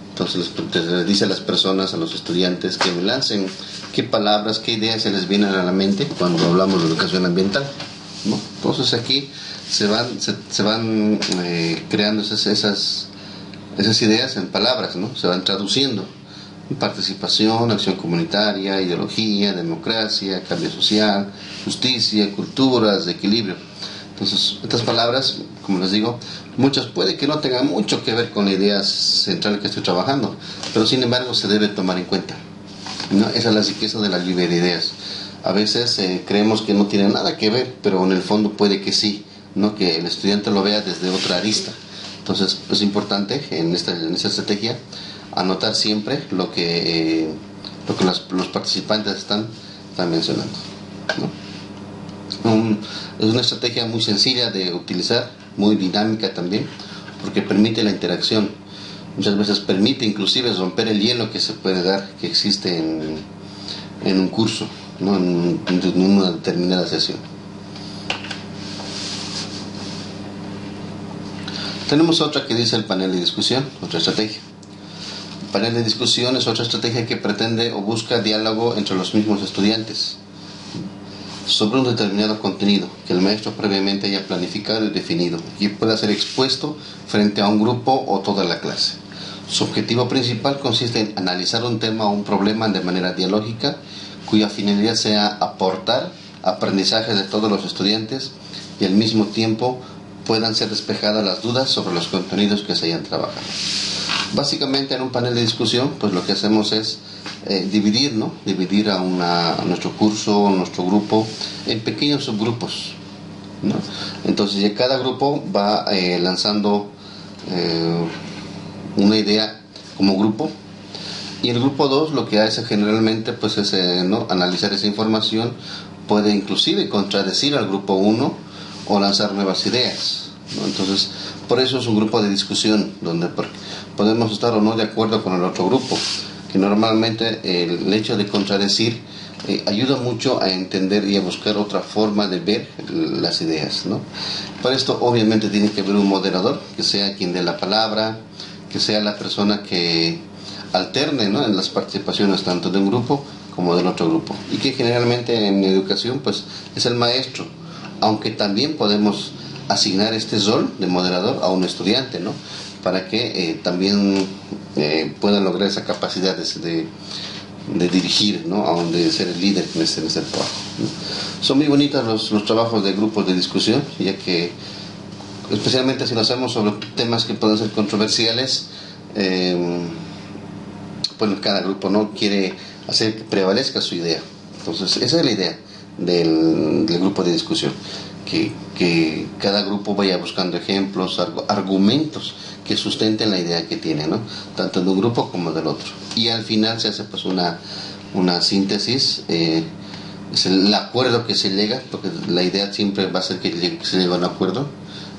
Entonces les dice a las personas, a los estudiantes, que me lancen qué palabras, qué ideas se les vienen a la mente cuando hablamos de educación ambiental, ¿no? Entonces aquí se van creando esas ideas en palabras, ¿no? Se van traduciendo: participación, acción comunitaria, ideología, democracia, cambio social, justicia, culturas, equilibrio. Entonces, estas palabras, como les digo, muchas puede que no tengan mucho que ver con la idea central que estoy trabajando, pero sin embargo se debe tomar en cuenta, ¿no? Esa es la riqueza de la lluvia de ideas. A veces creemos que no tiene nada que ver, pero en el fondo puede que sí, ¿no? Que el estudiante lo vea desde otra arista. Entonces es importante en esta estrategia anotar siempre lo que los participantes están mencionando, ¿no? Es una estrategia muy sencilla de utilizar, muy dinámica también, porque permite la interacción. Muchas veces permite inclusive romper el hielo que se puede dar, que existe en un curso, ¿no? en una determinada sesión. Tenemos otra que dice el panel de discusión, otra estrategia. El panel de discusión es otra estrategia que pretende o busca diálogo entre los mismos estudiantes sobre un determinado contenido que el maestro previamente haya planificado y definido y pueda ser expuesto frente a un grupo o toda la clase. Su objetivo principal consiste en analizar un tema o un problema de manera dialógica, cuya finalidad sea aportar aprendizaje de todos los estudiantes y al mismo tiempo puedan ser despejadas las dudas sobre los contenidos que se hayan trabajado. Básicamente, en un panel de discusión, pues lo que hacemos es dividir a nuestro curso, a nuestro grupo, en pequeños subgrupos, ¿no? Entonces ya cada grupo va lanzando una idea como grupo, y el grupo 2 lo que hace generalmente pues es analizar esa información, puede inclusive contradecir al grupo 1 o lanzar nuevas ideas, ¿no? Entonces por eso es un grupo de discusión donde podemos estar o no de acuerdo con el otro grupo, que normalmente el hecho de contradecir ayuda mucho a entender y a buscar otra forma de ver las ideas, ¿no? Para esto obviamente tiene que haber un moderador, que sea quien dé la palabra, que sea la persona que alterne, ¿no?, en las participaciones tanto de un grupo como del otro grupo, y que generalmente en educación pues es el maestro, aunque también podemos asignar este rol de moderador a un estudiante, ¿no?, para que también pueda lograr esa capacidad de dirigir, ¿no?, a donde ser el líder en este trabajo, ¿no? Son muy bonitos los trabajos de grupos de discusión, ya que especialmente si lo hacemos sobre temas que pueden ser controversiales, bueno, cada grupo no quiere hacer que prevalezca su idea. Entonces esa es la idea del grupo de discusión, que cada grupo vaya buscando ejemplos, argumentos que sustenten la idea que tiene, ¿no?, tanto de un grupo como del otro, y al final se hace pues una síntesis. Es el acuerdo que se llega, porque la idea siempre va a ser que se llegue a un acuerdo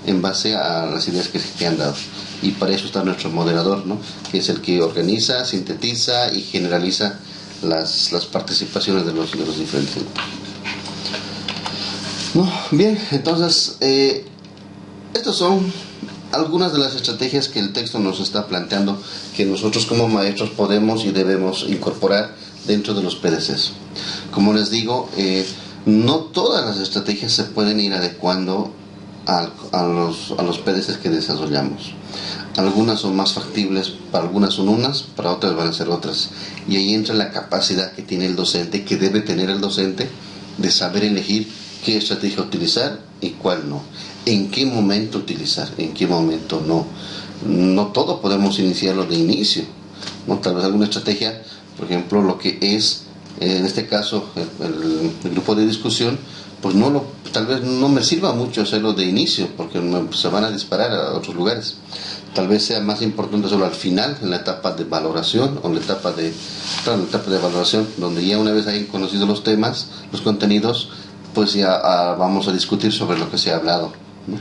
en base a las ideas que han dado, y para eso está nuestro moderador, ¿no?, que es el que organiza, sintetiza y generaliza las participaciones de los diferentes grupos. ¿No? Bien, entonces estas son algunas de las estrategias que el texto nos está planteando, que nosotros como maestros podemos y debemos incorporar dentro de los PDCs. Como les digo, no todas las estrategias se pueden ir adecuando a los PDCs que desarrollamos. Algunas son más factibles, para algunas son unas, para otras van a ser otras, y ahí entra la capacidad que tiene el docente, que debe tener el docente, de saber elegir qué estrategia utilizar y cuál no, en qué momento utilizar, en qué momento no. No todo podemos iniciarlo de inicio, ¿no? Tal vez alguna estrategia, por ejemplo, lo que es en este caso el grupo de discusión, pues tal vez no me sirva mucho hacerlo de inicio, porque se van a disparar a otros lugares. Tal vez sea más importante hacerlo al final, en la etapa de valoración, o en la etapa de valoración, donde ya una vez hayan conocido los temas, los contenidos, pues ya vamos a discutir sobre lo que se ha hablado, ¿no?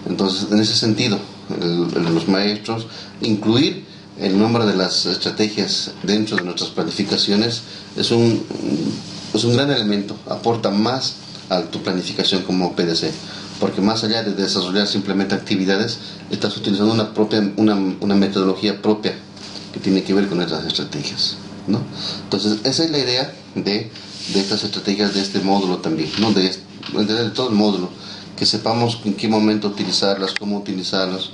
Entonces, en ese sentido, los maestros, incluir el número de las estrategias dentro de nuestras planificaciones es un gran elemento, aporta más a tu planificación como PDC, porque más allá de desarrollar simplemente actividades, estás utilizando una metodología propia que tiene que ver con esas estrategias, ¿no? Entonces esa es la idea de estas estrategias, de este módulo también, ¿no?, de todo el módulo, que sepamos en qué momento utilizarlas, cómo utilizarlas,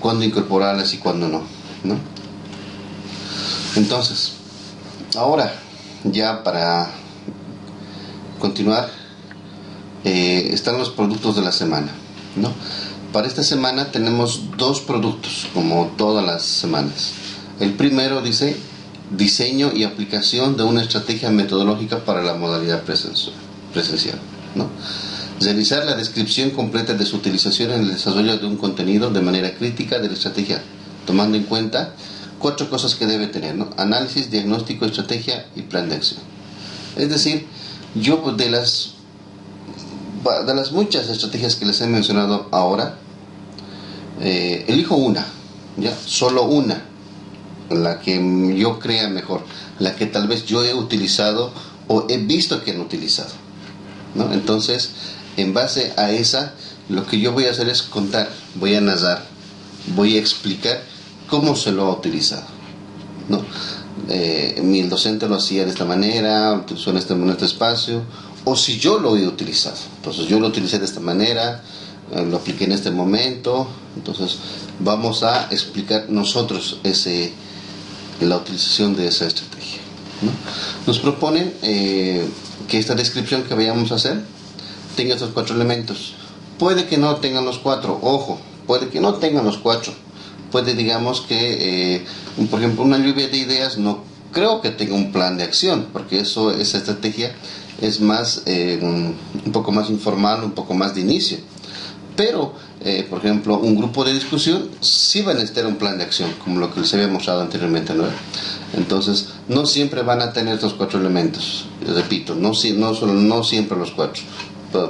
cuándo incorporarlas y cuándo no, ¿no? Entonces, ahora ya para continuar, están los productos de la semana, ¿no? Para esta semana tenemos 2 productos, como todas las semanas. El primero dice: diseño y aplicación de una estrategia metodológica para la modalidad presencial, ¿no? Realizar la descripción completa de su utilización en el desarrollo de un contenido de manera crítica de la estrategia, tomando en cuenta 4 cosas que debe tener, ¿no? Análisis, diagnóstico, estrategia y plan de acción. Es decir, yo de las muchas estrategias que les he mencionado ahora, elijo una, ¿ya? Solo una, la que yo crea mejor, la que tal vez yo he utilizado o he visto que han utilizado, ¿no? Entonces, en base a esa, lo que yo voy a hacer es contar, voy a narrar, voy a explicar cómo se lo ha utilizado, ¿no? El docente lo hacía de esta manera, utilizó en este espacio, o si yo lo he utilizado, entonces yo lo utilicé de esta manera, lo apliqué en este momento. Entonces vamos a explicar nosotros la utilización de esa estrategia, ¿no? Nos proponen que esta descripción que vayamos a hacer tenga estos 4 elementos. Puede que no tengan los 4, ojo, puede que no tengan los 4. Puede, digamos que, por ejemplo, una lluvia de ideas no creo que tenga un plan de acción, porque esa estrategia es más, un poco más informal, un poco más de inicio. Pero, por ejemplo, un grupo de discusión sí va a necesitar un plan de acción, como lo que les había mostrado anteriormente, ¿no? Entonces, no siempre van a tener estos 4 elementos. Repito, no siempre los 4.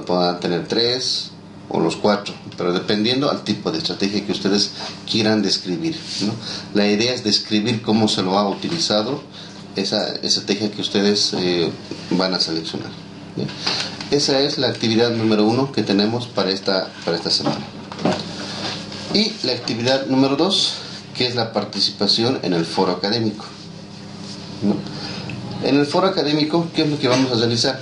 Pueden tener 3 o los 4, pero dependiendo al tipo de estrategia que ustedes quieran describir, ¿no? La idea es describir cómo se lo ha utilizado, esa estrategia que ustedes van a seleccionar. ¿Ya? Esa es la actividad número 1 que tenemos para esta semana. Y la actividad número 2, que es la participación en el foro académico. ¿No? En el foro académico, ¿qué es lo que vamos a realizar?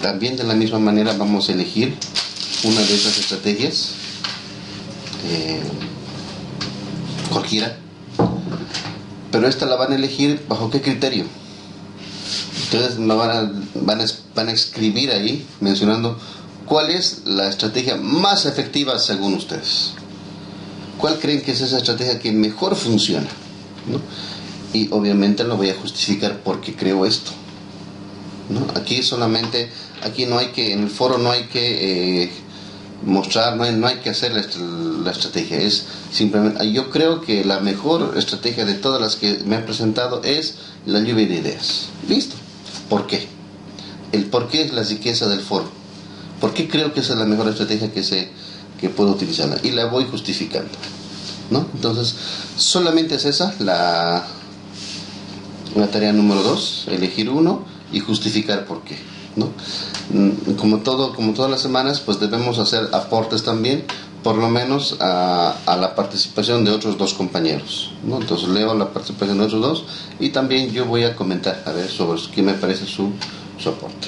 También de la misma manera vamos a elegir una de esas estrategias, cualquiera, pero esta la van a elegir ¿bajo qué criterio? Ustedes me van a escribir ahí mencionando cuál es la estrategia más efectiva según ustedes. ¿Cuál creen que es esa estrategia que mejor funciona? ¿No? Y obviamente lo voy a justificar porque creo esto. ¿No? Aquí no hay que, en el foro no hay que mostrar, no hay que hacer la estrategia. Es simplemente, yo creo que la mejor estrategia de todas las que me han presentado es la lluvia de ideas. ¿Listo? ¿Por qué? El por qué es la riqueza del foro. ¿Por qué creo que esa es la mejor estrategia que puedo utilizarla? Y la voy justificando, ¿no? Entonces, solamente es esa la tarea número 2, elegir uno y justificar por qué, ¿no? Como todas las semanas, pues debemos hacer aportes también, por lo menos a la participación de otros 2 compañeros, ¿no? Entonces leo la participación de otros 2 y también yo voy a comentar a ver sobre qué me parece su aporte,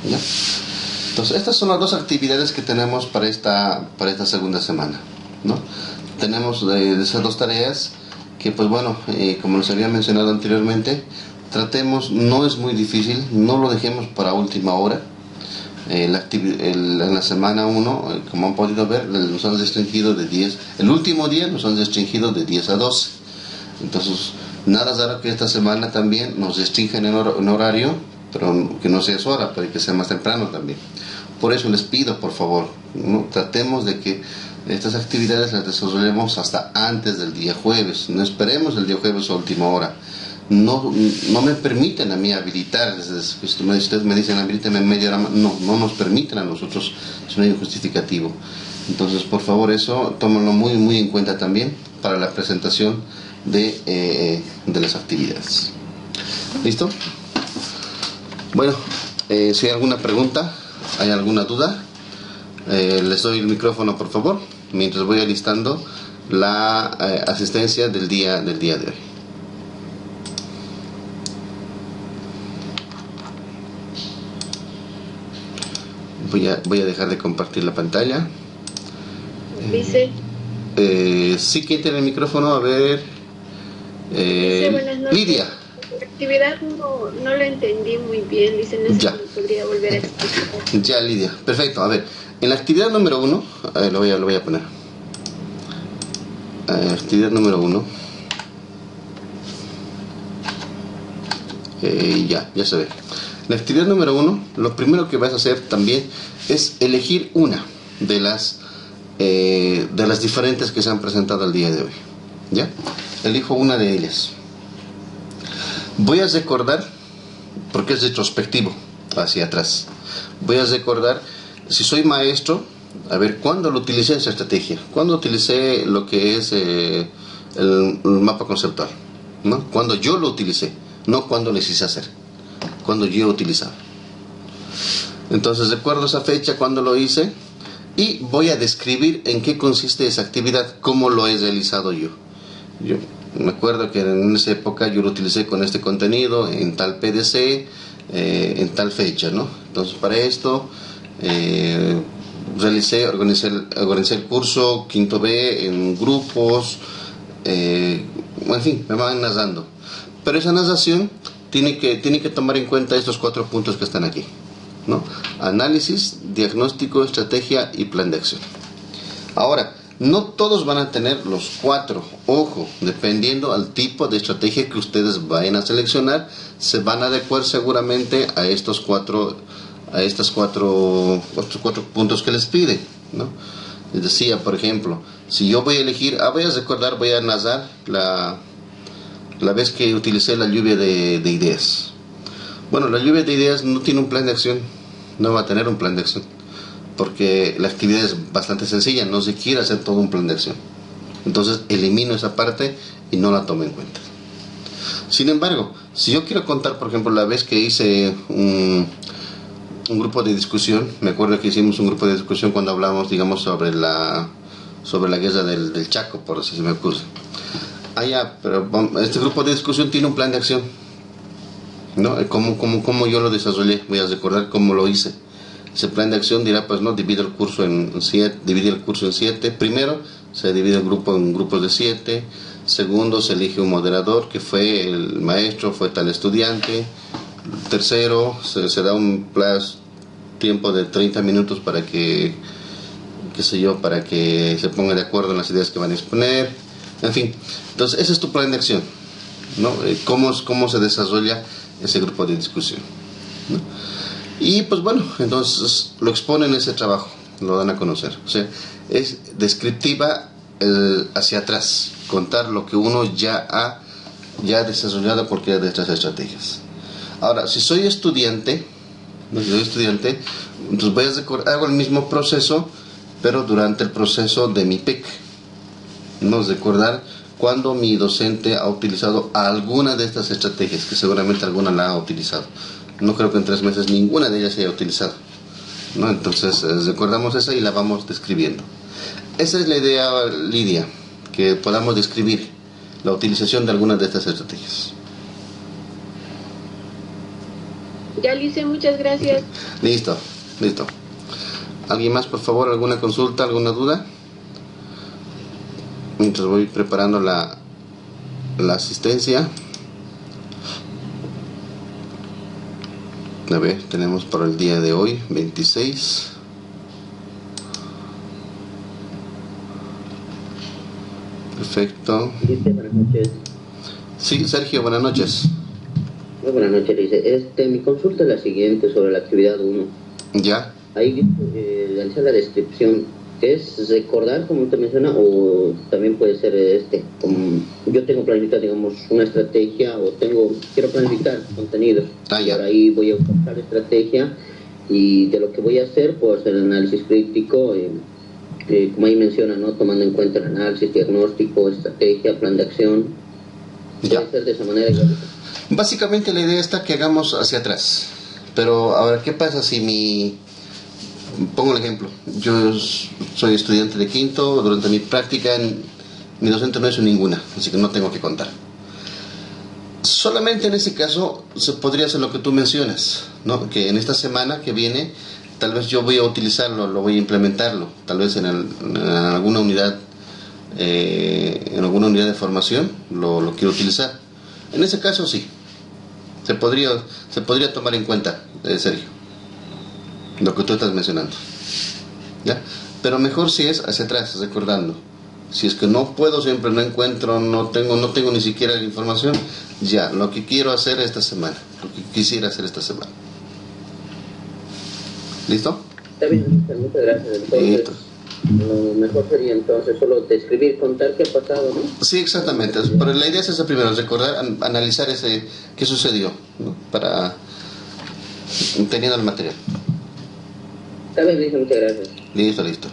¿ya? Entonces estas son las 2 actividades que tenemos para esta segunda semana, ¿no? Tenemos de esas 2 tareas que, pues bueno, como les había mencionado anteriormente, tratemos, no es muy difícil, no lo dejemos para última hora. En la semana 1, como han podido ver, nos han restringido de 10, el último día nos han restringido de 10 a 12. Entonces, nada raro que esta semana también nos restrinjan en horario, pero que no sea su hora, pero que sea más temprano también. Por eso les pido, por favor, ¿no? Tratemos de que estas actividades las desarrollemos hasta antes del día jueves. No esperemos el día jueves a última hora. No me permiten a mí habilitar. Ustedes me dicen habilítame media hora más. No nos permiten a nosotros, si no hay un justificativo. Entonces, por favor, eso tómenlo muy, muy en cuenta también para la presentación de las actividades. ¿Listo? Bueno, si hay alguna pregunta, hay alguna duda, les doy el micrófono, por favor, mientras voy alistando la asistencia del día de hoy. Voy a dejar de compartir la pantalla. Dice. Sí, ¿quién tiene el micrófono? A ver. Dice, buenas noches. Lidia. La actividad no la entendí muy bien. Dice, no sé si me podría volver a explicar. Ya, Lidia. Perfecto. A ver, en la actividad número 1, lo voy a poner. Actividad número 1. Ya se ve. La actividad número 1, lo primero que vas a hacer también es elegir una de las diferentes que se han presentado el día de hoy. ¿Ya? Elijo una de ellas. Voy a recordar, porque es retrospectivo, hacia atrás. Voy a recordar, si soy maestro, a ver, ¿cuándo lo utilicé esa estrategia? ¿Cuándo utilicé lo que es el mapa conceptual? ¿No? Cuando yo lo utilicé, no cuando lo hice hacer. Cuando yo utilizaba. Entonces recuerdo esa fecha, cuando lo hice, y voy a describir en qué consiste esa actividad, cómo lo he realizado yo. Yo me acuerdo que en esa época yo lo utilicé con este contenido, en tal PDC, en tal fecha, ¿no? Entonces para esto organicé el curso quinto B en grupos, en fin, me van narrando. Pero esa narración tiene que tomar en cuenta estos 4 puntos que están aquí, ¿no? Análisis, diagnóstico, estrategia y plan de acción. Ahora, no todos van a tener los 4, ojo, dependiendo al tipo de estrategia que ustedes vayan a seleccionar, se van a adecuar seguramente a estos 4 puntos que les piden, ¿no? Les decía, por ejemplo, si yo voy a elegir, voy a narrar la vez que utilicé la lluvia de ideas. Bueno, la lluvia de ideas no tiene un plan de acción, no va a tener un plan de acción, porque la actividad es bastante sencilla, no se quiere hacer todo un plan de acción. Entonces elimino esa parte y no la tomo en cuenta. Sin embargo, si yo quiero contar, por ejemplo, la vez que hice un grupo de discusión, me acuerdo que hicimos un grupo de discusión cuando hablábamos, digamos, sobre la guerra del Chaco, por así se me ocurre. Pero este grupo de discusión tiene un plan de acción, ¿no? ¿Cómo yo lo desarrollé? Voy a recordar cómo lo hice. Ese plan de acción dirá, pues, no, divide el curso en 7. Primero, se divide el grupo en grupos de 7. Segundo, se elige un moderador, que fue el maestro, fue tal estudiante. Tercero, se da un tiempo de 30 minutos para que, para que se pongan de acuerdo en las ideas que van a exponer. En fin, entonces ese es tu plan de acción, ¿no? ¿Cómo se desarrolla ese grupo de discusión, ¿no? Y pues bueno, entonces lo exponen ese trabajo, lo dan a conocer. O sea, es descriptiva hacia atrás, contar lo que uno ya ha desarrollado cualquiera de estas estrategias. Ahora, si soy estudiante, entonces hago el mismo proceso, pero durante el proceso de mi PEC. ¿No? Recordar cuando mi docente ha utilizado alguna de estas estrategias, que seguramente alguna la ha utilizado. No creo que en 3 meses ninguna de ellas se haya utilizado, ¿no? Entonces recordamos esa y la vamos describiendo. Esa es la idea, Lidia, que podamos describir la utilización de algunas de estas estrategias. Ya, Lice, muchas gracias. Listo. ¿Alguien más, por favor? ¿Alguna consulta, alguna duda? Mientras voy preparando la asistencia. A ver, tenemos para el día de hoy 26. Perfecto. Buenas noches. Sí, Sergio, buenas noches. Muy buenas noches, dice. Mi consulta es la siguiente sobre la actividad 1. Ya. Ahí lancé la descripción. ¿Es recordar, como usted menciona, o también puede ser como yo tengo planificado, digamos, una estrategia, o quiero planificar contenidos? Ya. Por ahí voy a usar la estrategia, y de lo que voy a hacer, pues el análisis crítico, como ahí menciona, ¿no? Tomando en cuenta el análisis, diagnóstico, estrategia, plan de acción. Ya. ¿Puede ser de esa manera? Básicamente la idea está que hagamos hacia atrás. Pero ahora, ¿qué pasa si pongo el ejemplo? Yo soy estudiante de quinto, durante mi práctica mi docente no hizo ninguna, así que no tengo que contar. Solamente en ese caso se podría hacer lo que tú mencionas, ¿no? Que en esta semana que viene tal vez yo voy a utilizarlo, lo voy a implementarlo, tal vez en alguna unidad de formación lo quiero utilizar. En ese caso sí, se podría tomar en cuenta, Sergio, lo que tú estás mencionando, ¿ya? Pero mejor si es hacia atrás, recordando. Si es que no puedo, siempre no encuentro, no tengo ni siquiera la información, ya, lo que quiero hacer esta semana, lo que quisiera hacer esta semana. ¿Listo? Está bien, muchas gracias. Entonces, lo mejor sería entonces solo describir, contar qué ha pasado, ¿no? Sí, exactamente. Pero la idea es esa primero, recordar, analizar qué sucedió, ¿no? Para teniendo el material. Está bien, muchas gracias. Listo.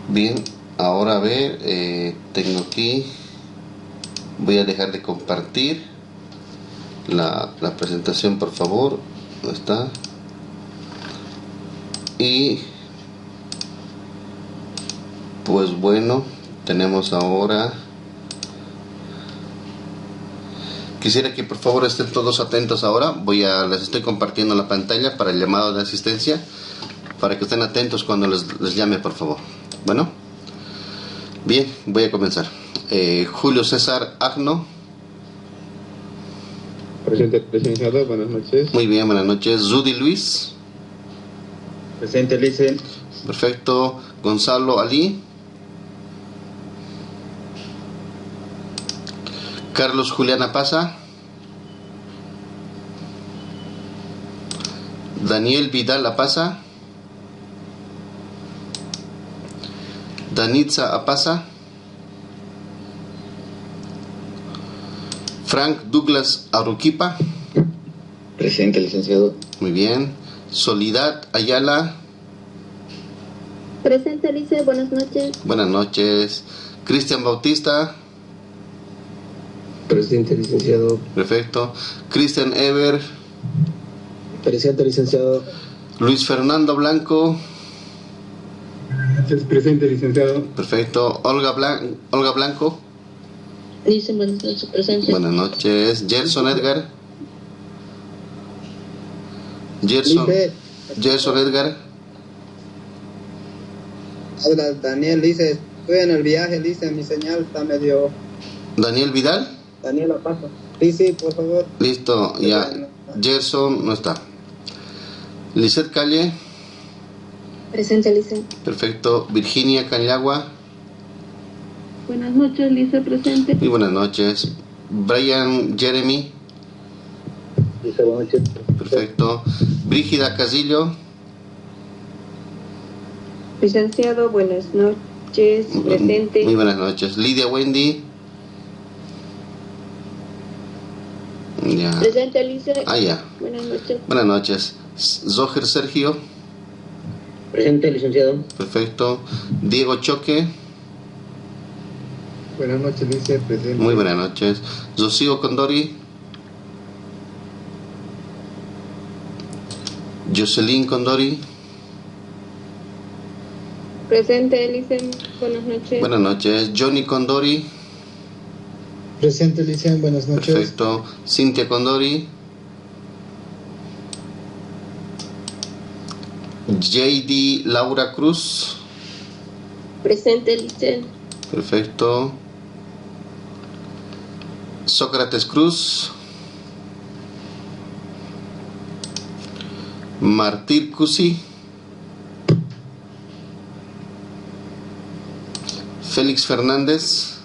Bien, ahora a ver, tengo aquí, voy a dejar de compartir la presentación, por favor. ¿Dónde está? Y pues bueno, tenemos ahora, quisiera que por favor estén todos atentos ahora. Les estoy compartiendo la pantalla para el llamado de asistencia, para que estén atentos cuando les llame, por favor. Bueno, bien, voy a comenzar. Julio César Agno. Presente, licenciado, buenas noches. Muy bien, buenas noches. Rudy Luis. Presente, Lice. Perfecto. Gonzalo Ali. Carlos Juliana Paza. Daniel Vidal Apaza. Danitza Apaza. Frank Douglas Aruquipa. Presente, licenciado. Muy bien. Soledad Ayala. Presente, Lice, buenas noches. Buenas noches. Cristian Bautista. Presente, licenciado. Perfecto. Cristian Ever. Presente, licenciado. Luis Fernando Blanco. Presente, licenciado. Perfecto. Olga Blanco. Dice, buenas noches, presente. Buenas noches. Gerson Edgar. Gerson Edgar. Habla Daniel, dice, estoy en el viaje, dice, mi señal está medio... Daniel Vidal. Daniel, lo paso. Sí, por favor. Listo, ya. Gerson no está. Lizeth Calle. Presente, Lice. Perfecto. Virginia Cañagua. Buenas noches, Lice, presente. Muy buenas noches. Brian Jeremy. Dice, buenas noches. Perfecto. Brígida Casillo. Licenciado, buenas noches, presente. Muy buenas noches. Lidia Wendy. Ya. Presente, Lice. Ya. Buenas noches. Buenas noches. Zoher Sergio. Presente, licenciado. Perfecto. Diego Choque. Buenas noches, dice, presente. Muy buenas noches. Rocío Condori. Jocelyn Condori. Presente, Lice. Buenas noches. Buenas noches. Johnny Condori. Presente, Lice, buenas noches. Perfecto. Cintia Condori. JD Laura Cruz. Presente, Lice. Perfecto. Sócrates Cruz. Martir Cusi. Félix Fernández.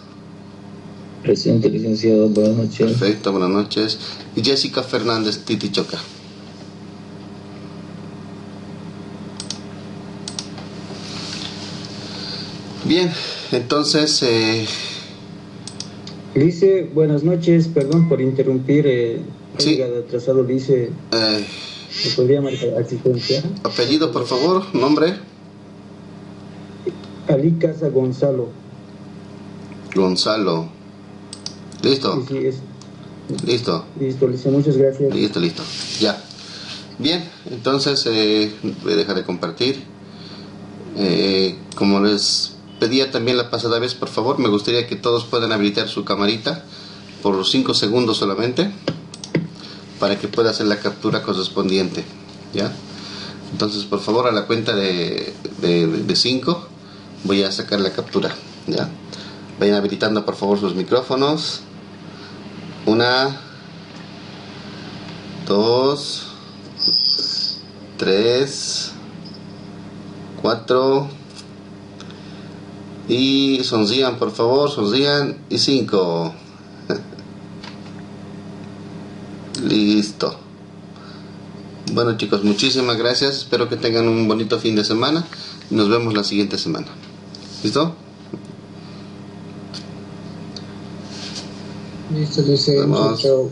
Presente, licenciado, buenas noches. Perfecto, buenas noches. Y Jessica Fernández Titichoca. Bien, entonces Lice, buenas noches, perdón por interrumpir, Sí. he llegado atrasado, Lice, ¿me podría marcar asistencia? apellido, por favor, nombre. Ali Casa Gonzalo. Gonzalo. ¿Listo? Sí, es, Listo. listo, Lice, muchas gracias. Listo. Ya. Bien, entonces voy a dejar de compartir. Como les pedía también la pasada vez, por favor, me gustaría que todos puedan habilitar su camarita por 5 segundos solamente para que pueda hacer la captura correspondiente. ¿Ya? Entonces, por favor, a la cuenta de 5 voy a sacar la captura. ¿Ya? Vayan habilitando, por favor, sus micrófonos. 1, 2, 3, 4 y sonrían, por favor, sonrían, y 5. Listo. Bueno, chicos, muchísimas gracias, espero que tengan un bonito fin de semana y nos vemos la siguiente semana. ¿Listo? Listo, Lice. Vamos. Chao.